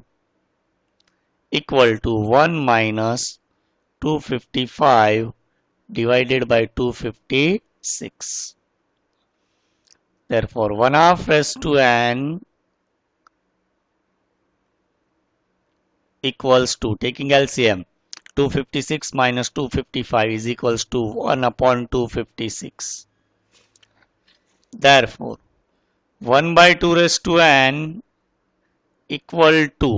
[SPEAKER 1] equal to 1 minus 255 divided by 256. Therefore, 1/2 raised to n equals to, taking LCM, 256 minus 255 is equals to 1 upon 256. Therefore, 1 by 2 raised to n equal to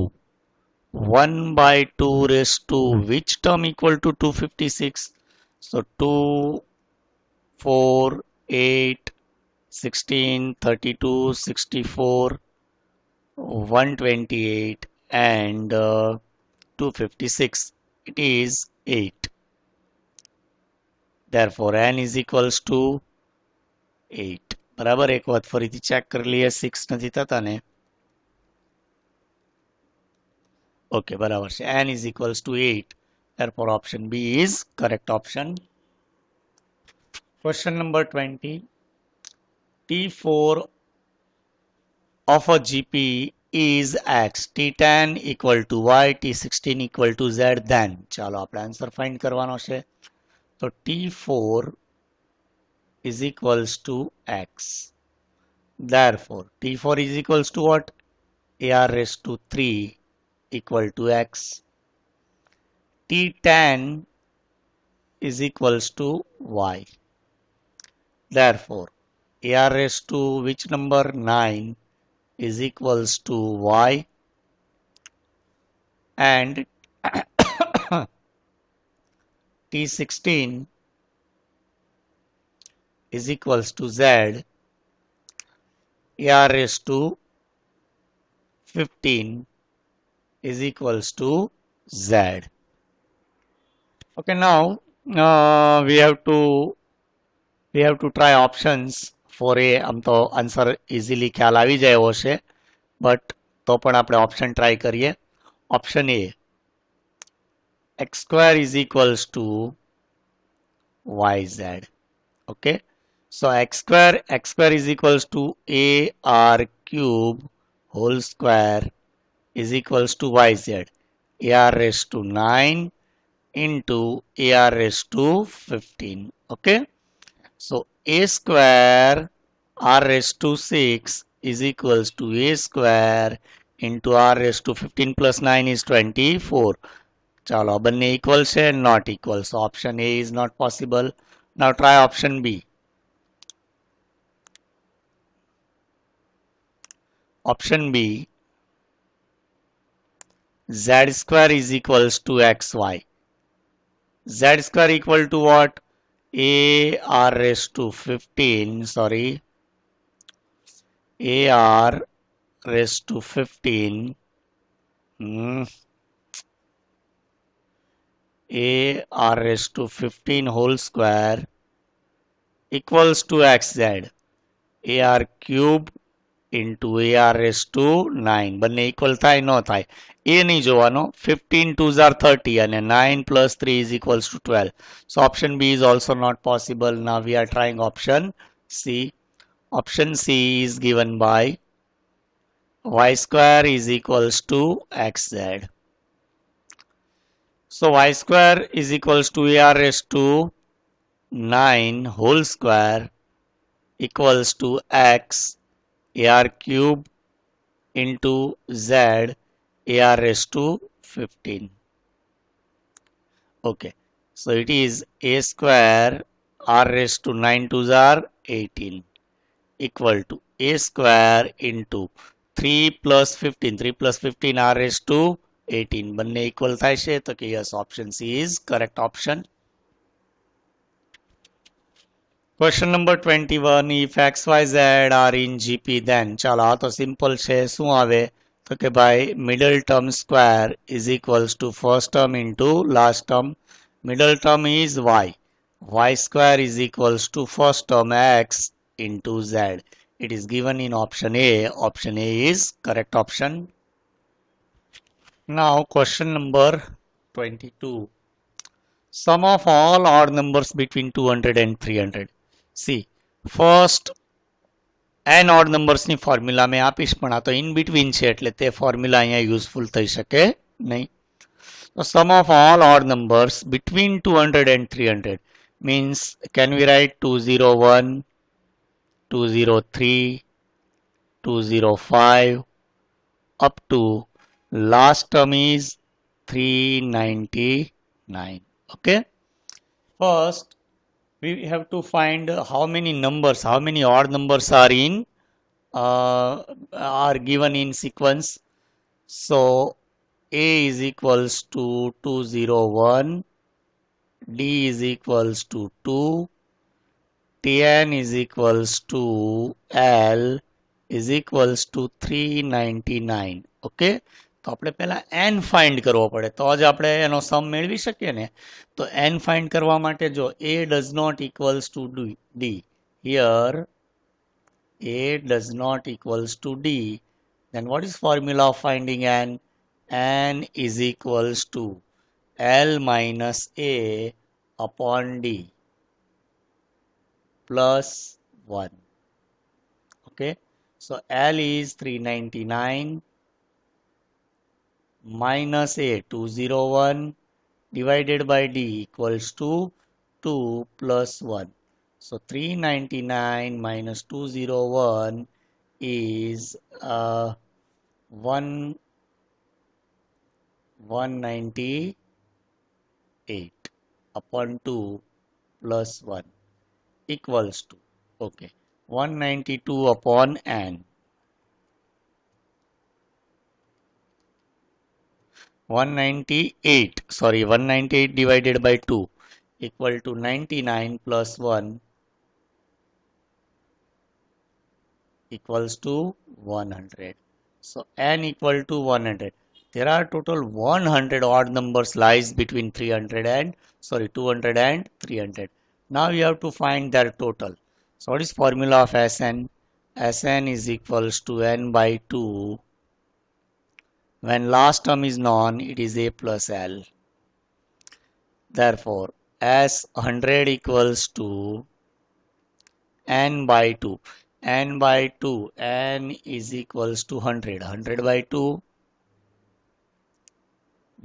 [SPEAKER 1] 1 by 2 raised to which term equal to 256? So 2, 4, 8, 16, 32, 64, 128 and 256. It is 8. Therefore, n is equals to 8. બરાબર, એક વખત ફરીથી check કરી લઈએ. 6 નથી થતા ને? Okay, બરાબર છે. n is equals to 8. Therefore, option B is correct option. Question number 20. T4 of a GP is x, T10 equal to y, T16 equal to z, then ચાલો આપણે આન્સર ફાઇન્ડ કરવાનો છે. તો T4 is equals to x. Therefore, T4 is equals to what? AR raised to 3 equal to x. T10 is equals to y. Therefore, AR raised to which number? 9 is equals to y, and T16 is equals to z. AR raised to 15 is equals to z. Okay, now we have to try options for a. આમ તો answer easily ખ્યાલ આવી જાય એવો છે, but તો પણ આપણે ઓપ્શન ટ્રાય કરીએ. Option A, x² is equals to yz. Okay, so x² is equals to AR cube whole square is equals to yz. AR raised to 9 into AR raised to 15. Okay, so a square r raised to 6 is equals to a square into r raised to 15 plus 9 is 24. ચાલો બંને equal છે, not equal. So option A is not possible. Now try option B. Option B, z² is equals to xy. Z² equal to what? AR raised to 15, sorry, AR raised to 15, AR raised to 15 whole square equals to xz. AR cube into AR raised to 9 બંને equal થાય ન થાય એ નહીં જોવાનો 15 2s are 30 and 9 plus 3 is equals to 12. So option B is also not possible. Now we are trying option C. Option C is given by y square is equals to xz. So y square is equals to AR raised to 9 whole square equals to x AR cube into z AR raised to 15. Okay, so it is a square r raised to 9 2s are 18 equal to a square into 3 plus 15 3 plus 15 r raised to 18 બંને equal થાય છે તો કે yes, option C is correct option. Question number 21. If x, y, z are in GP, then ચાલો આ તો simple છે. શું આવે તો કે ભાઈ middle term square is equals to first term into last term. Middle term is y. Y square is equals to first term x into z. It is given in option A. Option A is correct option. Now question number 22. Sum of all odd numbers between 200 and 300. See, first n odd numbers ની formula મેં આપીશ પણ આ તો in between છે એટલે તે formula અહીંયા યુઝફુલ થઈ શકે નહીં. So sum of all odd numbers between 200 and 300 means can we write 201, 203, 205 up to last term is 399. Okay. First we have to find how many numbers, how many odd numbers are in are given in sequence. So A is equals to 201, D is equals to 2, Tn is equals to L is equals to 399. Okay. તો આપણે પહેલા n find કરવો પડે તો જ આપણે એનો સમ મેળવી શકીએ ને. તો n ફાઇન્ડ કરવા માટે જો a does not equals to d, here a does not equals to d, then what is formula of finding n? N is equals to L minus a upon d plus 1. Okay, so L is 399 minus a 201 divided by d equals to 2 plus 1. So 399 minus 201 is 198 upon 2 plus 1 equals to, okay, 192 upon n. 198 divided by 2 equal to 99 plus 1 equals to 100. So n equal to 100. There are total 100 odd numbers lies between 200 and 300. Now you have to find their total. So what is formula of Sn? Sn is equals to n by 2. When last term is known, it is a plus L. Therefore, S 100 equals to n by 2. N by 2, n is equals to 100. 100 by 2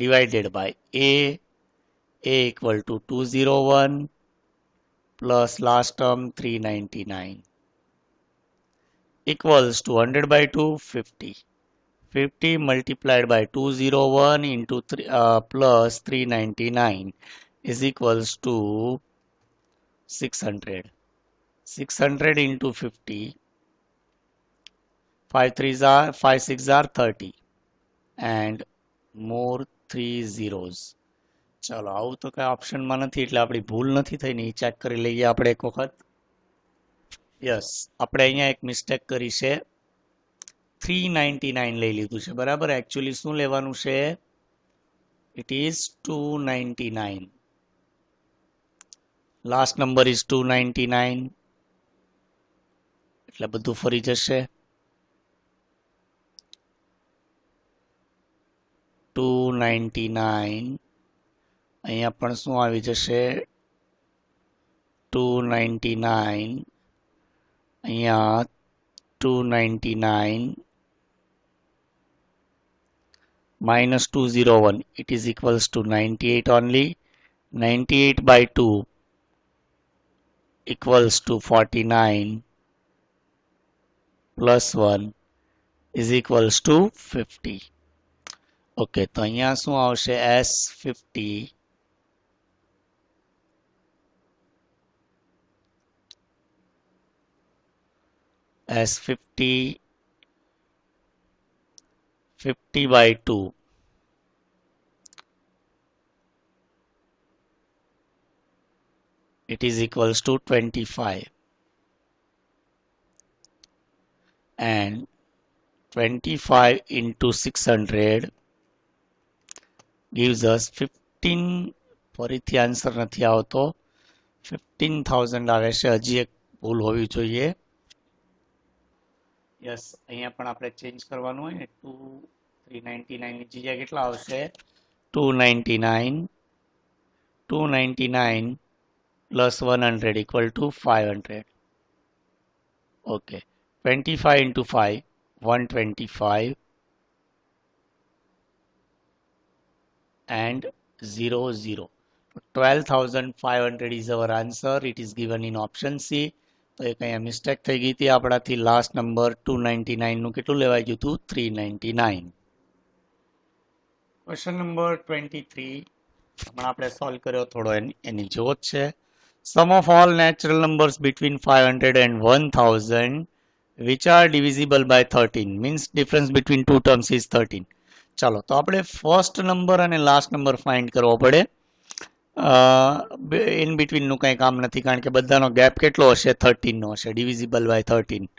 [SPEAKER 1] divided by a equal to 201 plus last term 399 equals to 100 by 2, 50. 50 multiplied by 201 into 3 plus 399 is equals to 600. 600 into 50, 5 3s are 5 6 are 30 and more 3 zeros. ચાલો આવું તો કઈ ઓપ્શનમાં નથી એટલે આપણી ભૂલ નથી થઈ ને એ ચેક કરી લઈએ આપણે એક વખત. યસ, આપણે અહીંયા એક મિસ્ટેક કરી છે. 399 લઈ લીધું છે બરાબર. એકચ્યુઅલી શું લેવાનું છે? It is 299. Last number is 299. એટલે બધું ફરી જશે 299 અહીંયા પણ શું આવી જશે 299 અહીંયા 299 minus 201 it is equals to 98 only 98 by 2 equals to 49 plus 1 is equals to 50 okay તો અહીંયા શું આવશે S50 S50 50 by 2 it is equals to 25 and 25 into 600 gives us 15 ફરીથી આન્સર નથી આવતો 15,000 આવે છે હજી એક ભૂલ હોવી જોઈએ યસ અહીંયા પણ આપણે ચેન્જ કરવાનું હોય ને 399 ની જગ્યાએ કેટલા આવશે 299 plus 100 equal to 500 okay 25 into 5 125 and 00 12,500 is our answer it is given in option C તો એક અહીંયા મિસ્ટેક થઈ ગઈ હતી આપણાથી લાસ્ટ નંબર 299 નું કેટલું લેવાઈ ગયું હતું 399 ક્વેશ્ચન નંબર 23 હમણાં આપણે સોલ્વ કર્યો થોડો એની જેવો જ છે sum of all natural numbers between 500 and 1000 which are divisible by 13 means difference between two terms is 13 ચાલો તો આપણે ફર્સ્ટ નંબર અને લાસ્ટ નંબર ફાઇન્ડ કરવો પડે ઇન બિટવીનનું કંઈ કામ નથી કારણ કે બધાનો ગેપ કેટલો હશે 13 નો હશે ડિવિઝિબલ બાય 13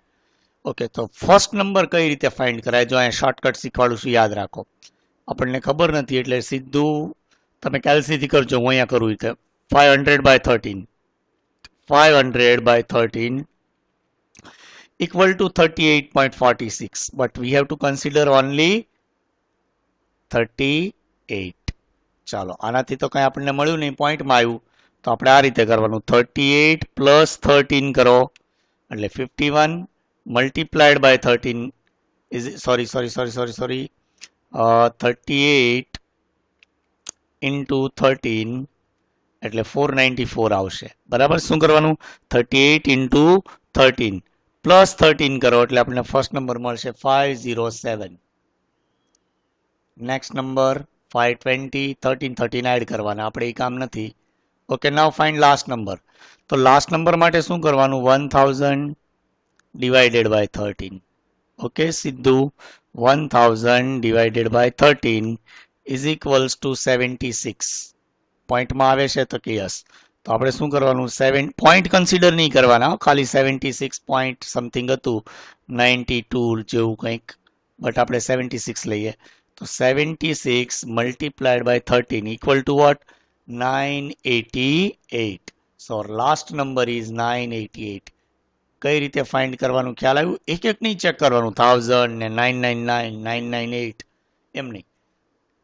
[SPEAKER 1] ઓકે તો ફર્સ્ટ નંબર કઈ રીતે ફાઇન્ડ કરાય જો અહીંયા શોર્ટકટ શીખવાડું છું યાદ રાખો આપણને ખબર નથી એટલે સીધું તમે કેલ્સીથી કરજો હું અહીંયા કરું રીતે 500 by 13 500 by 13 equal to 38.46 but we have to consider only 38 ચાલો આનાથી તો કંઈ આપણને મળ્યું નહીં પોઈન્ટમાં આવ્યું તો આપણે આ રીતે કરવાનું 38 પ્લસ 13 કરો એટલે 51 multiplied by 13 is sorry 38 into 13 એટલે 494 આવશે બરાબર શું કરવાનું 38 ઇન્ટુ 13 પ્લસ 13 કરો એટલે આપણને ફર્સ્ટ નંબર મળશે 507 નેક્સ્ટ નંબર 520 13 એડ કરવાના આપણે એ કામ નથી ઓકે નાઉ ફાઇન્ડ લાસ્ટ નંબર તો લાસ્ટ નંબર માટે શું કરવાનું 1000 ડિવાઇડેડ બાય 13 ઓકે સીધું 1000 divided by 13 is equals to 76 પોઈન્ટમાં આવે છે તો કે યસ તો આપણે શું કરવાનું 7 પોઈન્ટ કન્સિડર નહીં કરવાના ખાલી 76 પોઈન્ટ સમથિંગ હતું 92 જેવું કંઈક બટ આપણે 76 લઈએ તો 76 multiplied by 13 equal to what 988 so last number is 988 કઈ રીતે ફાઇન્ડ કરવાનું ખ્યાલ આવ્યું એક એક નહીં ચેક કરવાનું 1000 ને 999 998 એમ નહીં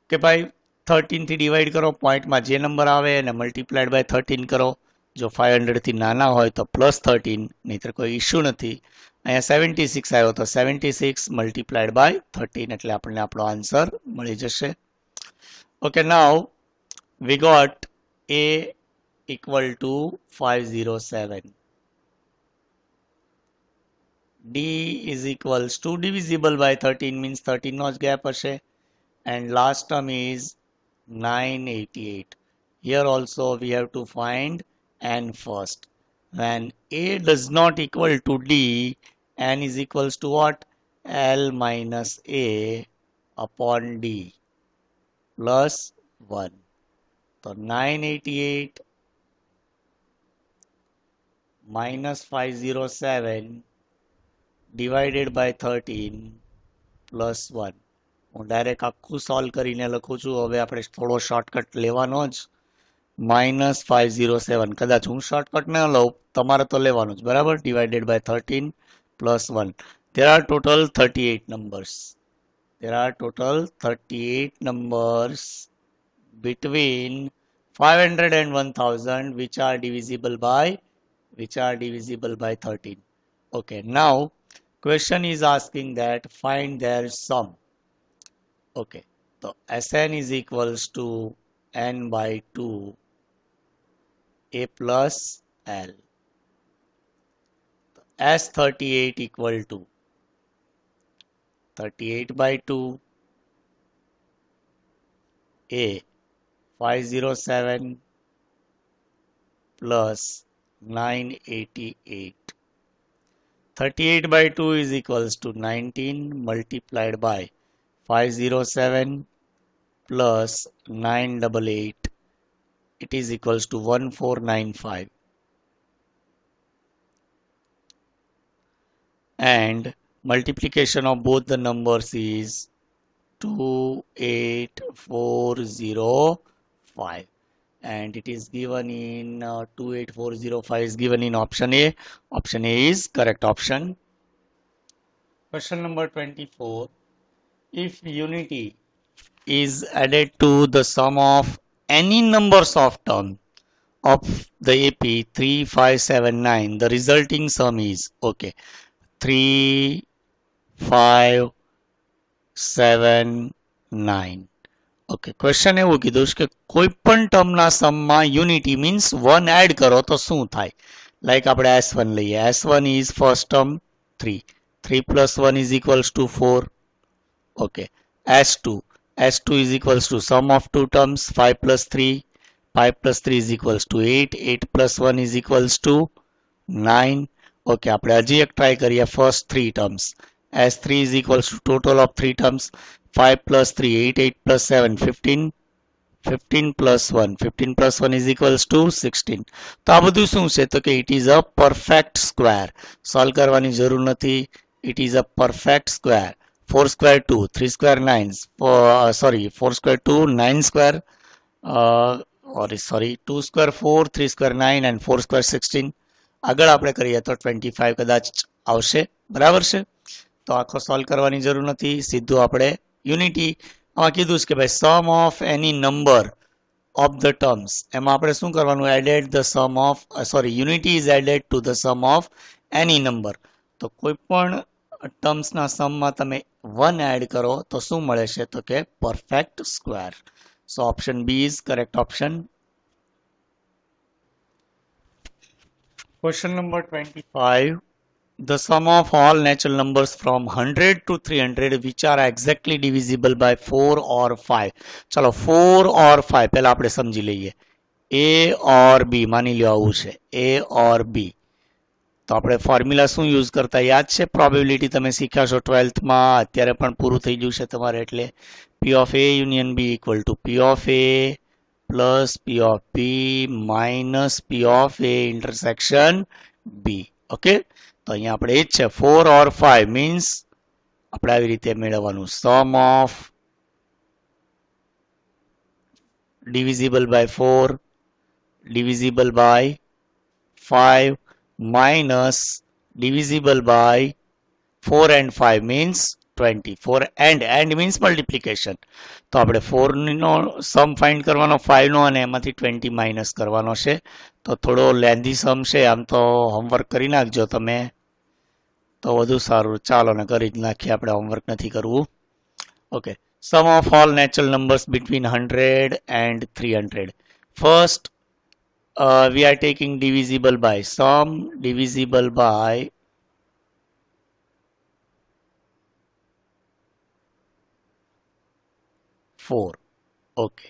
[SPEAKER 1] કે ભાઈ 13 થી ડિવાઈડ કરો પોઈન્ટમાં જે નંબર આવે એને મલ્ટીપ્લાઈડ બાય 13 કરો જો 500 થી નાના હોય તો પ્લસ 13 નહીતર કોઈ ઇશ્યુ નથી અહીંયા 76 આવ્યો તો 76 મલ્ટીપ્લાઈડ બાય 13 એટલે આપણને આપણો આન્સર મળી જશે okay now we got a equal to 507 d is equals to divisible by 13 means 13 નો જ gap હશે and last term is 988 here also we have to find n first when a does not equal to d n is equals to what l minus a upon d plus 1 so 988 minus 507 divided by 13 plus 1 હું direct આખું solve કરીને લખું છું હવે આપણે થોડો shortcut લેવાનો જ -507 કદાચ હું શોર્ટકટ ન લઉં તમારે તો લેવાનું જ બરાબર divided by 13 plus 1. There are total 38 numbers. There are total 38 numbers between 500 and 1000 which are divisible by 13. Okay, now question is asking that find their sum. Okay, so Sn is equals to n by 2 a plus l. S38 equal to 38 by 2 a 507 plus 988. 38 by 2 is equals to 19 multiplied by 507 plus 988. It is equals to 1495. And multiplication of both the numbers is 28405. And it is given in 28405 is given in option A. Option A is correct option. Question number 24. If unity is added to the sum of any numbers of terms of the AP 3579, the resulting sum is 3579. Question એવું કીધું છે કે કોઈ પણ ટર્મના સમમાં unity means 1 add કરો તો શું થાય? લાઈક આપણે S1 લઈએ. S1 is first term 3. 3 plus 1 is equals to 4. Okay. S2 is equals to sum of two terms 5 plus 3. 5 plus 3 is equals to 8. 8 plus 1 is equals to 9. Okay, આપણે હજી એક try કરીએ first 3 terms. S3 is equals to total of 3 terms 5 plus 3 8. 8 plus 7 15. 15 plus 1. 15 plus 1 is equals to 16. તો આ બધું શું છે? તો કે it is a perfect square. Solve કરવાની જરૂર નથી. It is a perfect square. 4 square 2, 3 square 9. 4 square 2, 9 square. 2 square 4, 3 square 9 and 4 square 16. આગળ આપણે કરીએ તો 25 કદાચ આવશે. બરાબર છે? તો આખો સોલ્વ કરવાની જરૂર નથી. સીધું આપણે યુનિટી આમાં કીધું છે કે ભાઈ sum of any number of the terms, એમાં આપણે શું કરવાનું? Added the sum of unity is added to the sum of any number. તો કોઈ પણ ટર્મ્સના સમમાં તમે 1 એડ કરો તો શું મળે છે? તો કે perfect square. So option B is correct option. Question number 25. The sum of all natural numbers from 100 to 300 which are exactly divisible by 4 or 5. ચલો 4 or 5 પહેલા આપણે સમજી લઈએ. A or B માની લ્યો આવું છે. A or B. તો આપણે ફોર્મ્યુલા શું યુઝ કરતા યાદ છે? પ્રોબેબિલિટી તમે શીખ્યા છો 12th માં. અત્યારે પણ પૂરું થઈ ગયું છે તમારે. એટલે P of A union B equal to P of A plus P of B minus P of A intersection B. Okay, તો અહીંયા આપણે એ જ છે 4 or 5 મીન્સ આપણે આવી રીતે મેળવવાનું સમ of divisible by 4 divisible by 5 minus divisible by 4 and 5 means 20. 4 and means multiplication. તો આપણે 4 નો સમ ફાઇન્ડ કરવાનો 5 નો અને એમાંથી 20 માઇનસ કરવાનો છે. તો થોડો લેન્ધી સમ છે. આમ તો હોમવર્ક કરી નાખજો તમે તો વધુ સારું. ચાલો ને કરી જ નાખીએ, આપણે હોમવર્ક નથી કરવું. Okay, sum of all natural numbers between 100 and 300. First, we are taking divisible by sum divisible by 4. Okay,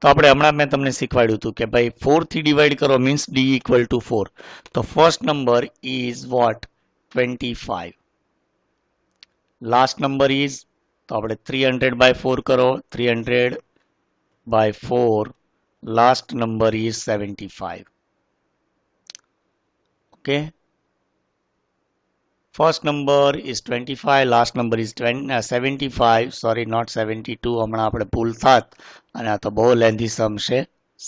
[SPEAKER 1] તો આપણે હમણાં મેં તમને શીખવાડ્યું હતું કે ભાઈ 4 થી ડિવાઈડ કરો મીન્સ d equal to 4. તો first number is what? 25. Last number is, તો આપણે 300 by 4 કરો. 300 by 4 last number is 75. Okay, first number is 25, last number is 75. Sorry, not 72. હમણાં આપણે ભૂલ થાત અને આ તો બહુ લેન્ધી સમ છે.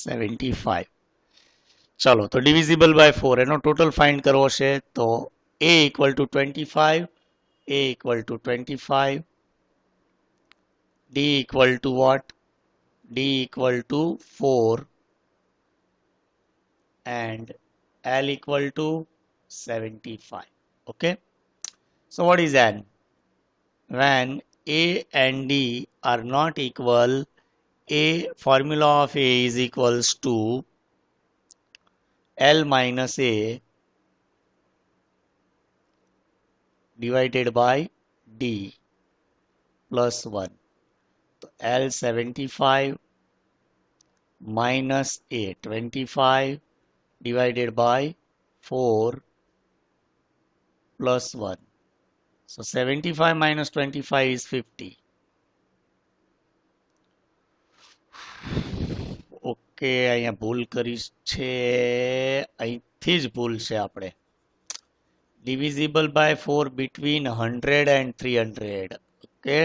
[SPEAKER 1] 75. ચલો, તો divisible by 4 એનો ટોટલ ફાઇન્ડ કરવો છે. તો A equal to 25, A equal to 25, D equal to what? D equal to 4 and L equal to 75. Okay. So what is N? When A and D are not equal, A formula of A is equals to L minus A divided by D plus 1. So L 75 minus A 25 divided by 4 plus 1. So 75 minus 25 is 50. Okay અહીંયા ભૂલ કરી છે અહીંથી જ ભૂલ છે આપણે divisible by 4 between 100 and 300. Okay,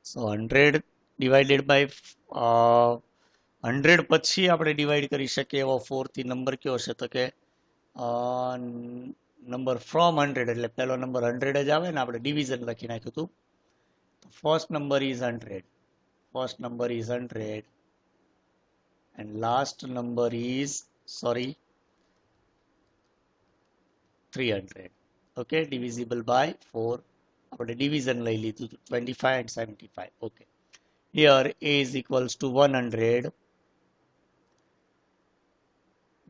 [SPEAKER 1] so 100 divided by 100 પછી આપણે ડિવાઈડ કરી શકીએ એવો 4 થી નંબર કયો છે તો કે નંબર ફ્રોમ 100 એટલે પહેલો નંબર 100 જ આવે ને આપણે ડિવિઝન લખી નાખ્યું હતું first number is 100, first number is 100 and last number is 300. Okay, divisible by 4 આપણે division લઈ લીધું 25 and 75. Okay, here A is equals to 100,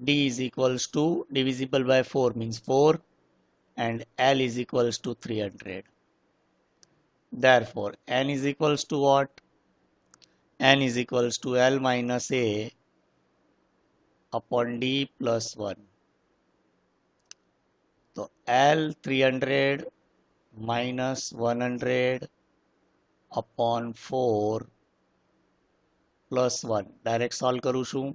[SPEAKER 1] D is equals to divisible by 4 means 4 and L is equals to 300. Therefore N is equals to what? N is equals to L minus A upon D plus 1. So L 300 minus 100 upon 4 plus 1. Direct solve કરું છું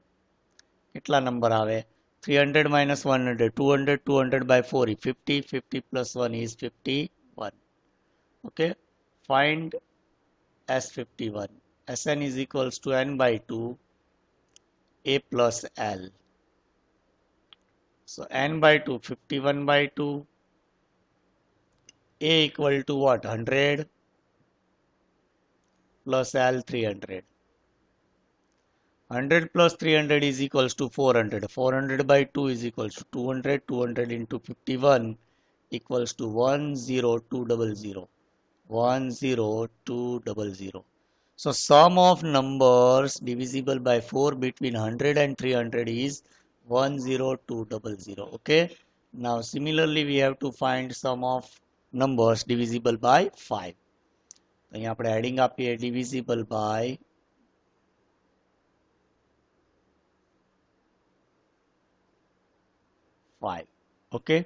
[SPEAKER 1] કેટલા number આવે 300 minus 100 200, 200 by 4 is 50, 50 plus 1 is 51. Okay, find S51. Sn is equals to n by 2 A plus L. So n by 2 51 by 2, A equal to what? 100 plus L 300. 100 plus 300 is equals to 400. 400 by 2 is equals to 200. 200 into 51 equals to 10200. 10200. So sum of numbers divisible by 4 between 100 and 300 is 10200. Okay. Now similarly we have to find sum of numbers divisible by 5. અહીંયા આપણે adding આપીએ divisible by 5. Okay.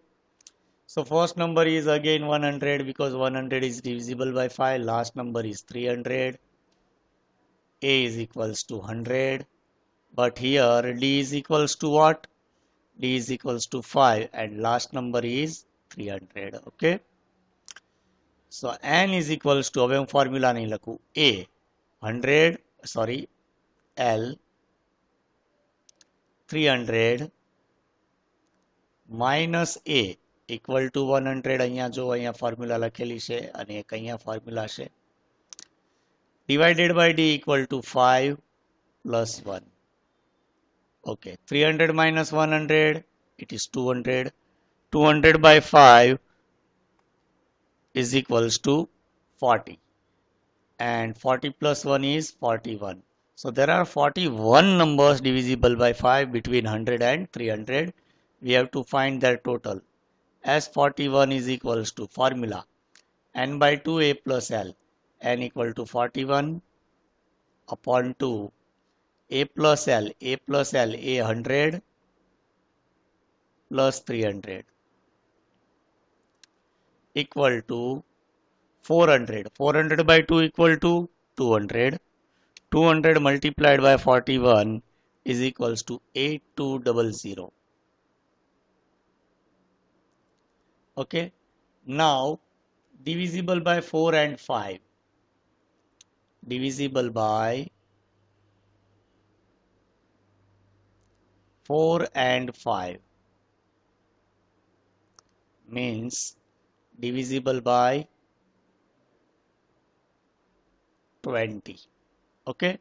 [SPEAKER 1] So first number is again 100 because 100 is divisible by 5. Last number is 300. A is equals to 100. But here D is equals to what? D is equals to 5 and last number is 300. Okay. So N is equals to, હવે હું formula નહીં લખું, A 100 L 300 minus A equal to 100. અહીંયા જો અહીંયા formula લખેલી છે અને એક અહીંયા formula છે. Divided by D equal to 5 plus 1. Okay, 300 minus 100, it is 200. 200 by 5 is equals to 40. And 40 plus 1 is 41. So there are 41 numbers divisible by 5 between 100 and 300. We have to find their total. S41 is equals to formula n by 2 A plus L. N equal to 41 upon 2 A plus L. A plus L A 100 plus 300 equal to 400. 400 by 2 equal to 200. 200 multiplied by 41 is equals to 8200. Okay. Now divisible by 4 and 5. Divisible by 4 and 5. means divisible by 20. Okay,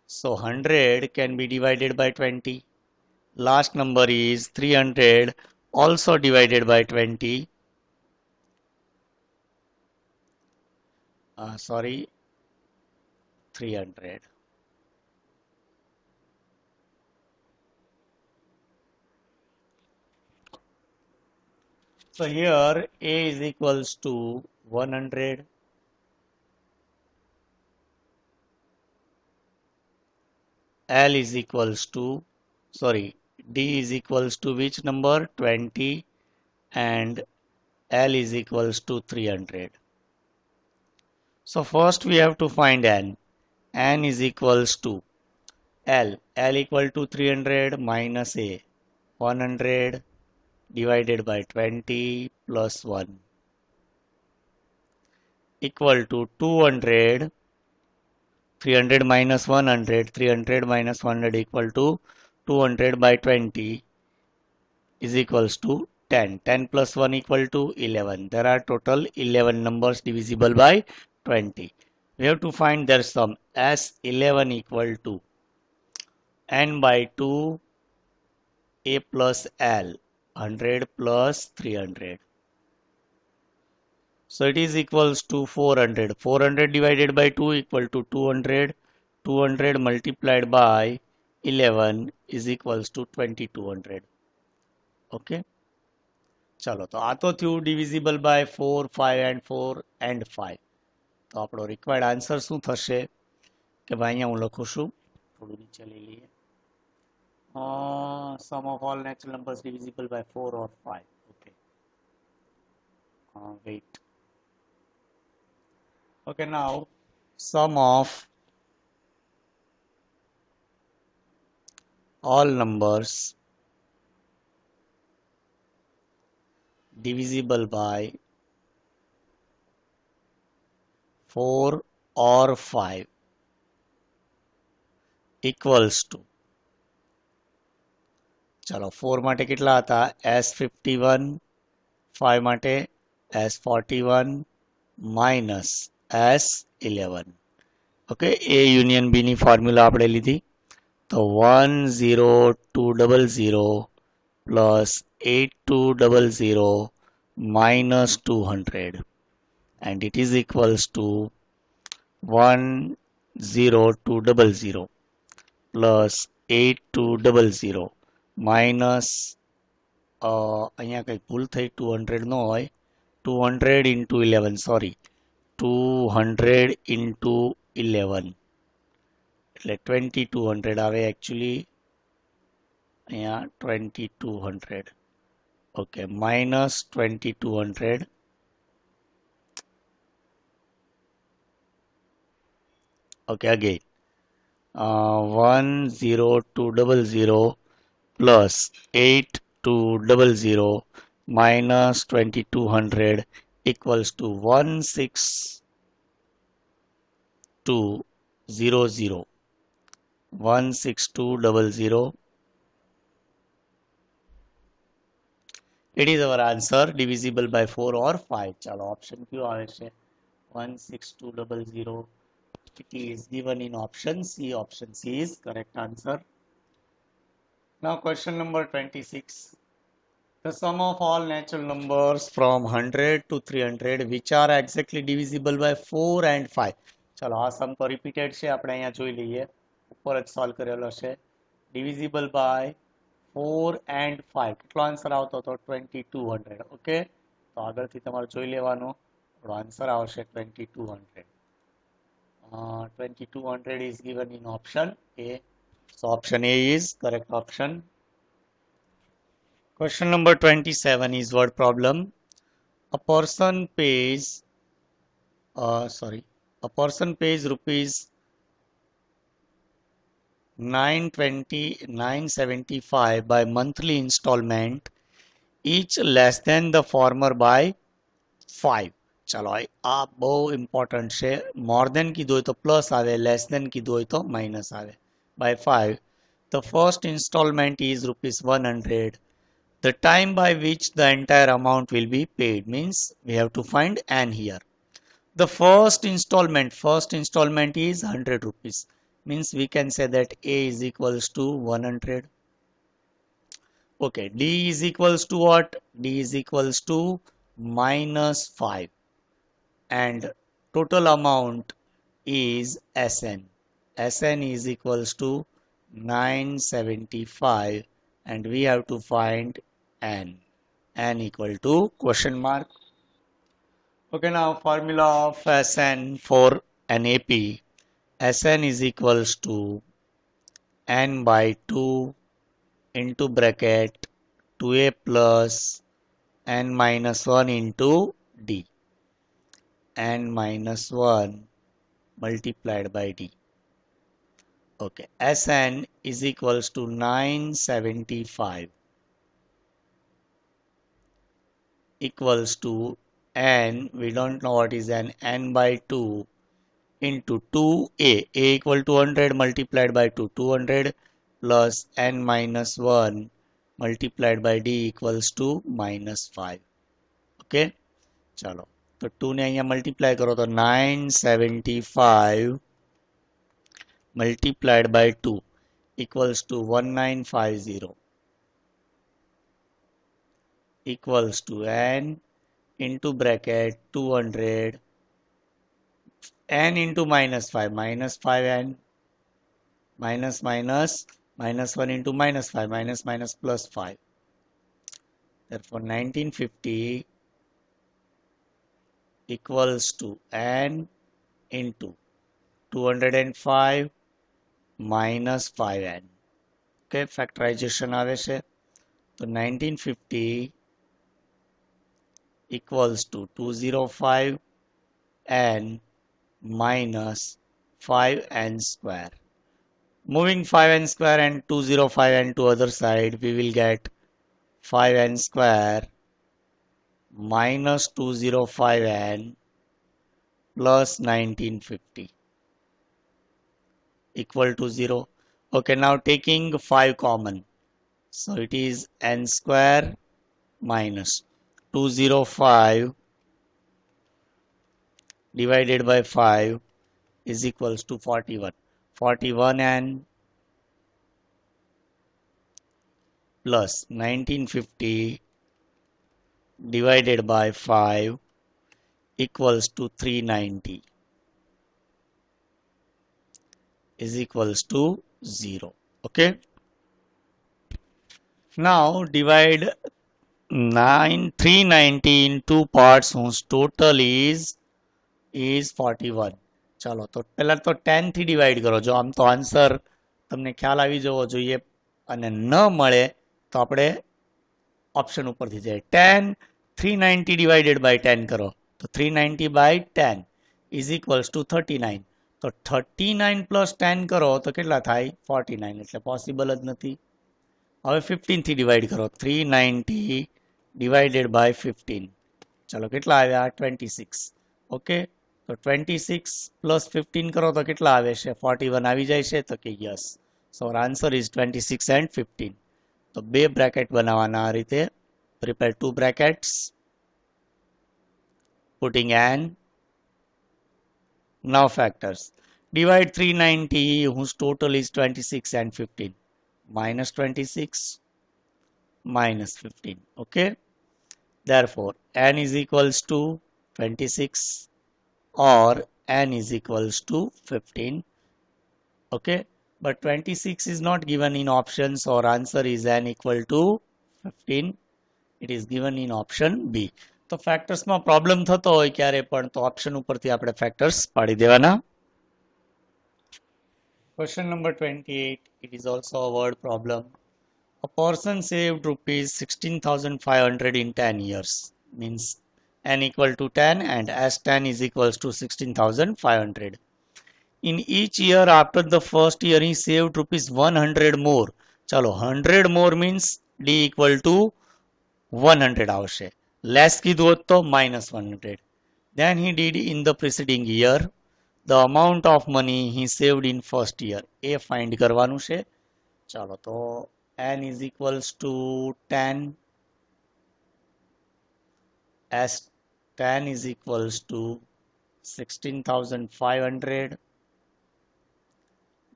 [SPEAKER 1] so 100 can be divided by 20. Last number is 300, also divided by 20. Sorry, 300. So here A is equals to 100. L is equals to, sorry, D is equals to which number? 20, and L is equals to 300. So first we have to find N. N is equals to L. L equal to 300 minus A. 100 divided by 20 plus 1 equal to 200. 300 minus 100. 300 minus 100 equal to 200 by 20 is equals to 10. 10 plus 1 equal to 11. There are total 11 numbers divisible by 20. We have to find their sum as 11 equal to n by 2 A plus L, 100 plus 300. So it is equals to 400. 400 divided by 2 equal to 200. 200 multiplied by 11 is equals to 2200. Okay. ચલો તો આ તો થયું divisible by 4, 5 and 4 and 5. તો આપણો required answer શું થશે કે ભાઈ અહીંયા હું લખું છું, થોડું નીચે લઈ લઈએ. Sum of all natural numbers divisible by 4 or 5. Okay. Wait. Okay, now sum of all numbers divisible by 4 or 5 equals to, ચલો 4 માટે કેટલા હતા? S51, 5 માટે S41 minus S11. Okay, A union B ની ફોર્મ્યુલા આપણે લીધી. તો 10200 plus 8200 minus 200, and it is equals to 10200 plus 8200 minus અહીંયા કંઈ ભૂલ થઈ, 200 ન હોય, 200 into 11, sorry, 200 into 11 એટલે 2200 આવે actually. અહીંયા 2200. Okay, minus 2200. Okay, again 10200 plus 8200 minus 2200 equals to 16200. 16200. It is our answer divisible by 4 or 5. चलो ऑप्शन क्यों आवे छे? 16200. It is given in option C. Option C is correct answer. Now question number 26. The sum of all natural numbers from 100 to 300 which are exactly divisible by 4 and 5. चलो આ sum તો repeated છે, આપણે અહીંયા જોઈ લઈએ. ઉપર જ સોલ્વ કરેલો છે. Divisible by 4 and 5. કેટલો આન્સર આવતો હતો? 2200. ઓકે, તો આગળથી તમારે જોઈ લેવાનું. આન્સર આવશે 2200. 2200 is given in option A. So option A is correct option. Question number 27 is word problem. A person pays rupees 975 by monthly installment, each less than the former by 5. चलो आ बहु इम्पोर्टન્ટ है. More than कीधु हो तो plus आवे, less than कीधु हो तो minus आवे. by 5. The first installment is rupees 100. The time by which the entire amount will be paid means we have to find n here. The first installment is 100 rupees. Means we can say that A is equals to 100. Okay, D is equals to what? D is equals to minus 5. And total amount is Sn. Sn is equals to 975 and we have to find n. N equal to question mark. Okay, now formula of Sn for an AP. Sn is equals to n by 2 into bracket 2a plus n minus 1 into d. N minus 1 multiplied by d. Okay, Sn is equals to 975 equals to n, we don't know what is n by 2 into 2a, a equal to 100 multiplied by 2, 200 plus n minus 1 multiplied by d equals to minus 5. Okay, चलो तो 2 ने અહીંયા multiply કરો તો 975 multiplied by 2 equals to 1950 equals to n into bracket 200 n into minus 5 n minus 1 into minus 5 minus plus 5. Therefore 1950 equals to n into 205 minus 5n. Okay, factorization આવે છે તો 1950 equals to 205 n minus 5n square. Moving 5n square and 205n to other side, we will get 5n square minus 205n plus 1950 equal to 0. Okay, now taking 5 common. So it is n square minus 205 divided by 5 is equals to 41. 41n plus 1950 divided by 5 equals to 390 is equals to 0. Okay. Now divide 390 in two parts whose total is 41. ચાલો તો પહેલા તો 10 થી divide કરો. જો આમ તો answer તમને ખ્યાલ આવી જવો જોઈએ અને ન મળે તો આપણે ઓપ્શન ઉપરથી જાય 10 390 ડિવાઇડેડ બાય 10 કરો તો 390 બાય 10 ઇઝ ઇક્વલ્સ ટુ 39. તો 39 પ્લસ 10 કરો તો કેટલા થાય 49, એટલે પોસિબલ જ નથી. હવે 15 થી ડિવાઈડ કરો 390 ડિવાઇડેડ બાય 15, ચાલો કેટલા આવ્યા 26. ઓકે, તો 26 પ્લસ 15 કરો તો કેટલા આવે છે 41 આવી જાય છે, તો કે yes. So answer is 26 and 15. તો બે બ્રેકેટ બનાવવાના આ રીતે. Prepare two brackets, putting n. Now factors. Divide 390 whose total is 26 and 15. Minus 26 minus 15. Okay. Therefore n is equals to 26 or n is equals to 15. Okay. But 26 is not given in options, or answer is n equal to 15. It is given in option B. તો ફેક્ટર્સમાં problem થતો હોય ક્યારે પણ તો option ઉપરથી આપણે factors પાડી દેવાના. Question number 28. It is also a word problem. A person saved rupees 16,500 in 10 years. Means n equal to 10 and S10 is equals to 16,500. In each year after the first year he saved rupees 100 more. ચલો 100 more means D equal to 100 આવશે. Less કીધું હોત તો -100. Then he did in the preceding year. The amount of money he saved in first year. A find કરવાનું છે. ચાલો તો n is equals to 10 S10 is equals to 16,500.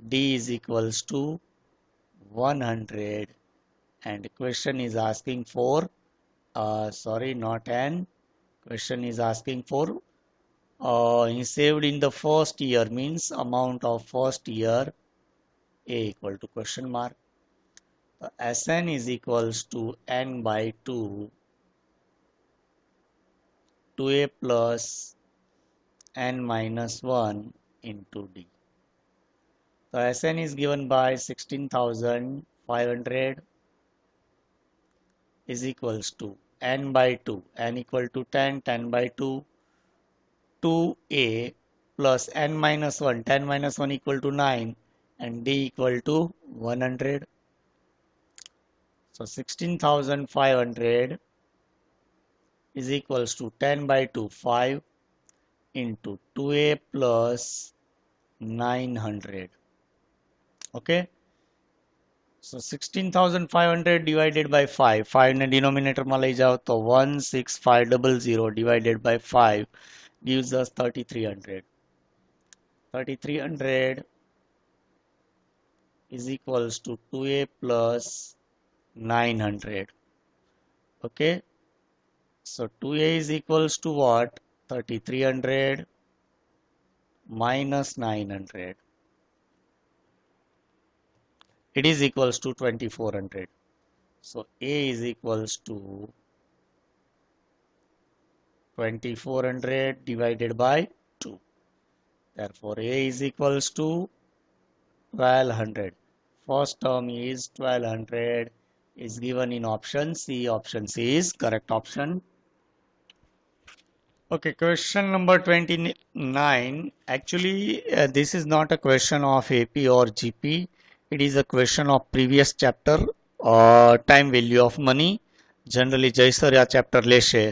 [SPEAKER 1] D is equals to 100. And question is asking for, sorry, not N. Question is asking for, he saved in the first year, means amount of first year, A equal to question mark. Sn is equals to N by 2, 2A plus N minus 1 into D. So Sn is given by 16,500 is equals to N by 2, N equal to 10, 10 by 2, 2A plus N minus 1, 10 minus 1 equal to 9, and D equal to 100. So 16,500 is equals to 10 by 2, 5 into 2A plus 900. Okay. So 16,500 divided by 5. 5 ने denominator में ले जाओ तो 16500 divided by 5 gives us 3300. 3300 is equals to 2A plus 900. Okay. So 2A is equals to what? 3300 minus 900. It is equals to 2400. So A is equals to 2400 divided by 2. Therefore, A is equals to 1200. First term is 1200 is given in option C. Option C is correct option. Okay, question number 29. Actually, this is not a question of AP or GP. It is a question of previous chapter, time value of money. Generally, જય sir આ chapter લેશે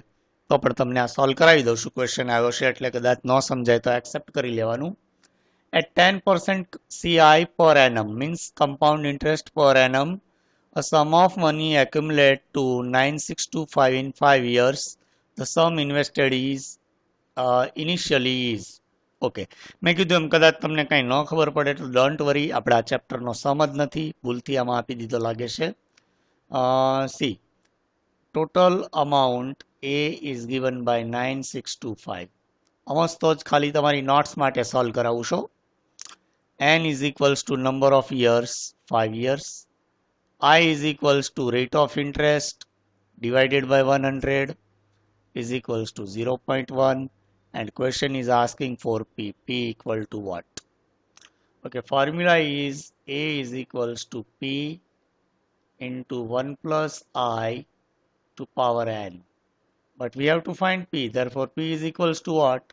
[SPEAKER 1] તો પણ તમને આ solve કરાવી દઉં છું. ક્વેશ્ચન આવ્યો છે એટલે કદાચ ન સમજાય તો એક્સેપ્ટ કરી લેવાનું. At 10% CI per annum means compound interest per annum, a sum of money accumulate to 9625 in 5 years. The sum invested is initially is. Okay, મેં કીધું એમ કદાચ તમને કંઈ ન ખબર પડે તો ડોન્ટ વરી, આપણે આ ચેપ્ટરનો સમ જ નથી, ભૂલથી આમાં આપી દીધો લાગે છે. C total amount A is given by 9625. અમસ્તો જ ખાલી તમારી નોટ્સ માટે સોલ્વ કરાવું છું. N is equals to number of years, 5 years. I is equals to rate of interest divided by 100 is equals to 0.1. And question is asking for P. P equal to what? Okay, formula is A is equals to P into 1 plus I to power N. But we have to find P. Therefore, P is equals to what?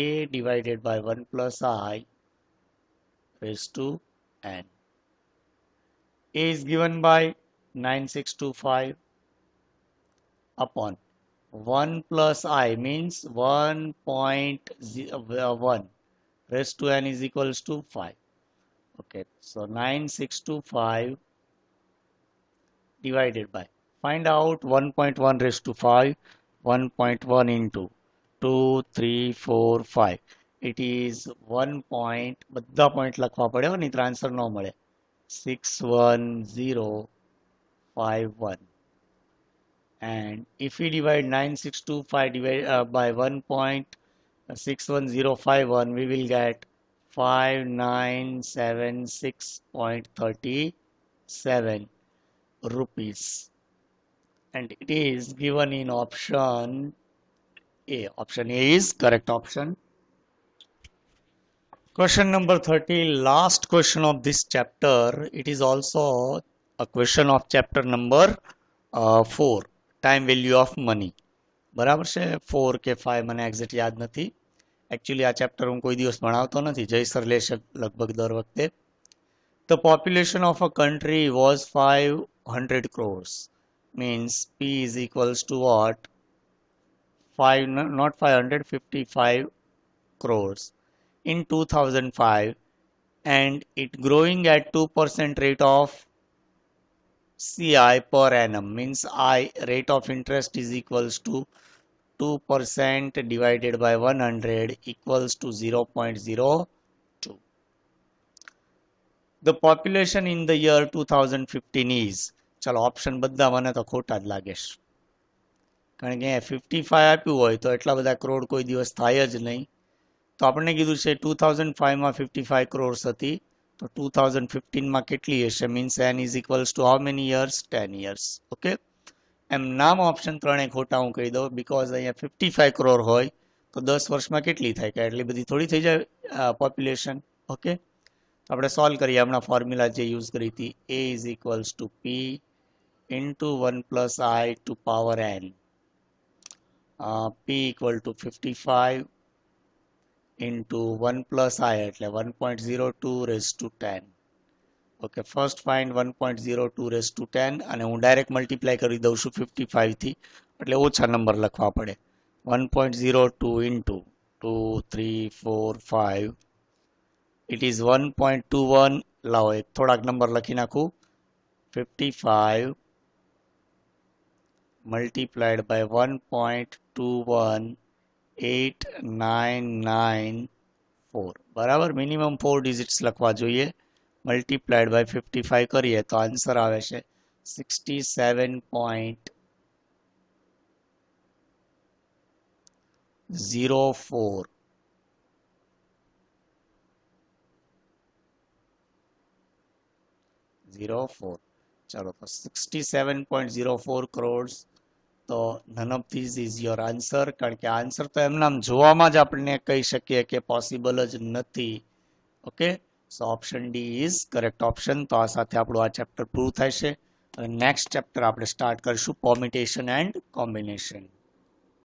[SPEAKER 1] A divided by 1 plus I raised to N. A is given by 9625 upon 1 plus I means 1.1 raised to N is equals to 5. Okay, so 9625 divided by, find out 1.1 raised to 5, 1.1 into 2, 3, 4, 5. It is 1 point, બધા point લખવા પડે હો, નહીં તો answer ન મળે. 61051. And if we divide 9625 by 1.61051, we will get 5976.37 rupees. And it is given in option A. Option A is correct option. Question number 30, last question of this chapter. It is also a question of chapter number 4. Time value of money. બરાબર છે, 4 કે 5 મને exact યાદ નથી. Actually આ chapter હું કોઈ દિવસ ભણાવતો નથી, જય સર લેશે લગભગ દર વખતે. The population of a country was 500 crores. Means P is equals to what? 5, not 500, 55 crores in 2005, and it growing at 2% rate of CI per annum, means I rate of interest is equals to 2% divided by 100 equals to 0.02. The population in the year 2015 is, ચાલો option બધા મને તો ખોટા જ લાગે છે, કારણ કે 55 આપ્યું હોય તો એટલા બધા કરોડ કોઈ દિવસ થાય જ નહીં. તો આપણને કીધું છે 2005માં 55 crores હતી, તો 2015માં કેટલી હશે, means n is equals to how many years, 10 years. Okay, એમ નામ ઓપ્શન 3 ખોટા હું કહી દઉં, બીકોઝ અહીંયા 55 crore હોય તો 10 વર્ષમાં કેટલી થાય, કે એટલી બધી થોડી થઈ જાય પોપ્યુલેશન. ઓકે, તો આપણે સોલ્વ કરીએ. હમણાં ફોર્મ્યુલા જે યુઝ કરી હતી, a is equals to p into 1 plus i to power n. p equal to 55 into 1 plus i એટલે 1.02 raised to 10. Okay, first find 1.02 raised to 10 અને હું ડાયરેક્ટ મલ્ટીપ્લાય કરી દઉં છું 55 થી, એટલે ઓછા નંબર લખવા પડે. 1.02 into 2 3 4 5 it is 1.21. લાવો એક થોડાક નંબર લખી નાખું. 55 multiplied by 1.21899 બરાબર. મિનિમમ 4 ડિજિટ્સ લખવા જોઈએ. મલ્ટીપ્લાઇડ બાય 55 કરીએ તો આન્સર આવે છે 67.04. ચલો, તો 67.04 crores. તો none of this is your answer, કારણ કે આન્સર તો એમનામ જોવામાં જ આપણને કહી શકીએ કે પોસિબલ જ નથી. Okay, so option D is correct option. તો આ સાથે આપણું આ ચેપ્ટર પૂરું થાય છે. અને નેક્સ્ટ ચેપ્ટર આપણે સ્ટાર્ટ કરીશું, પરમ્યુટેશન એન્ડ કોમ્બિનેશન.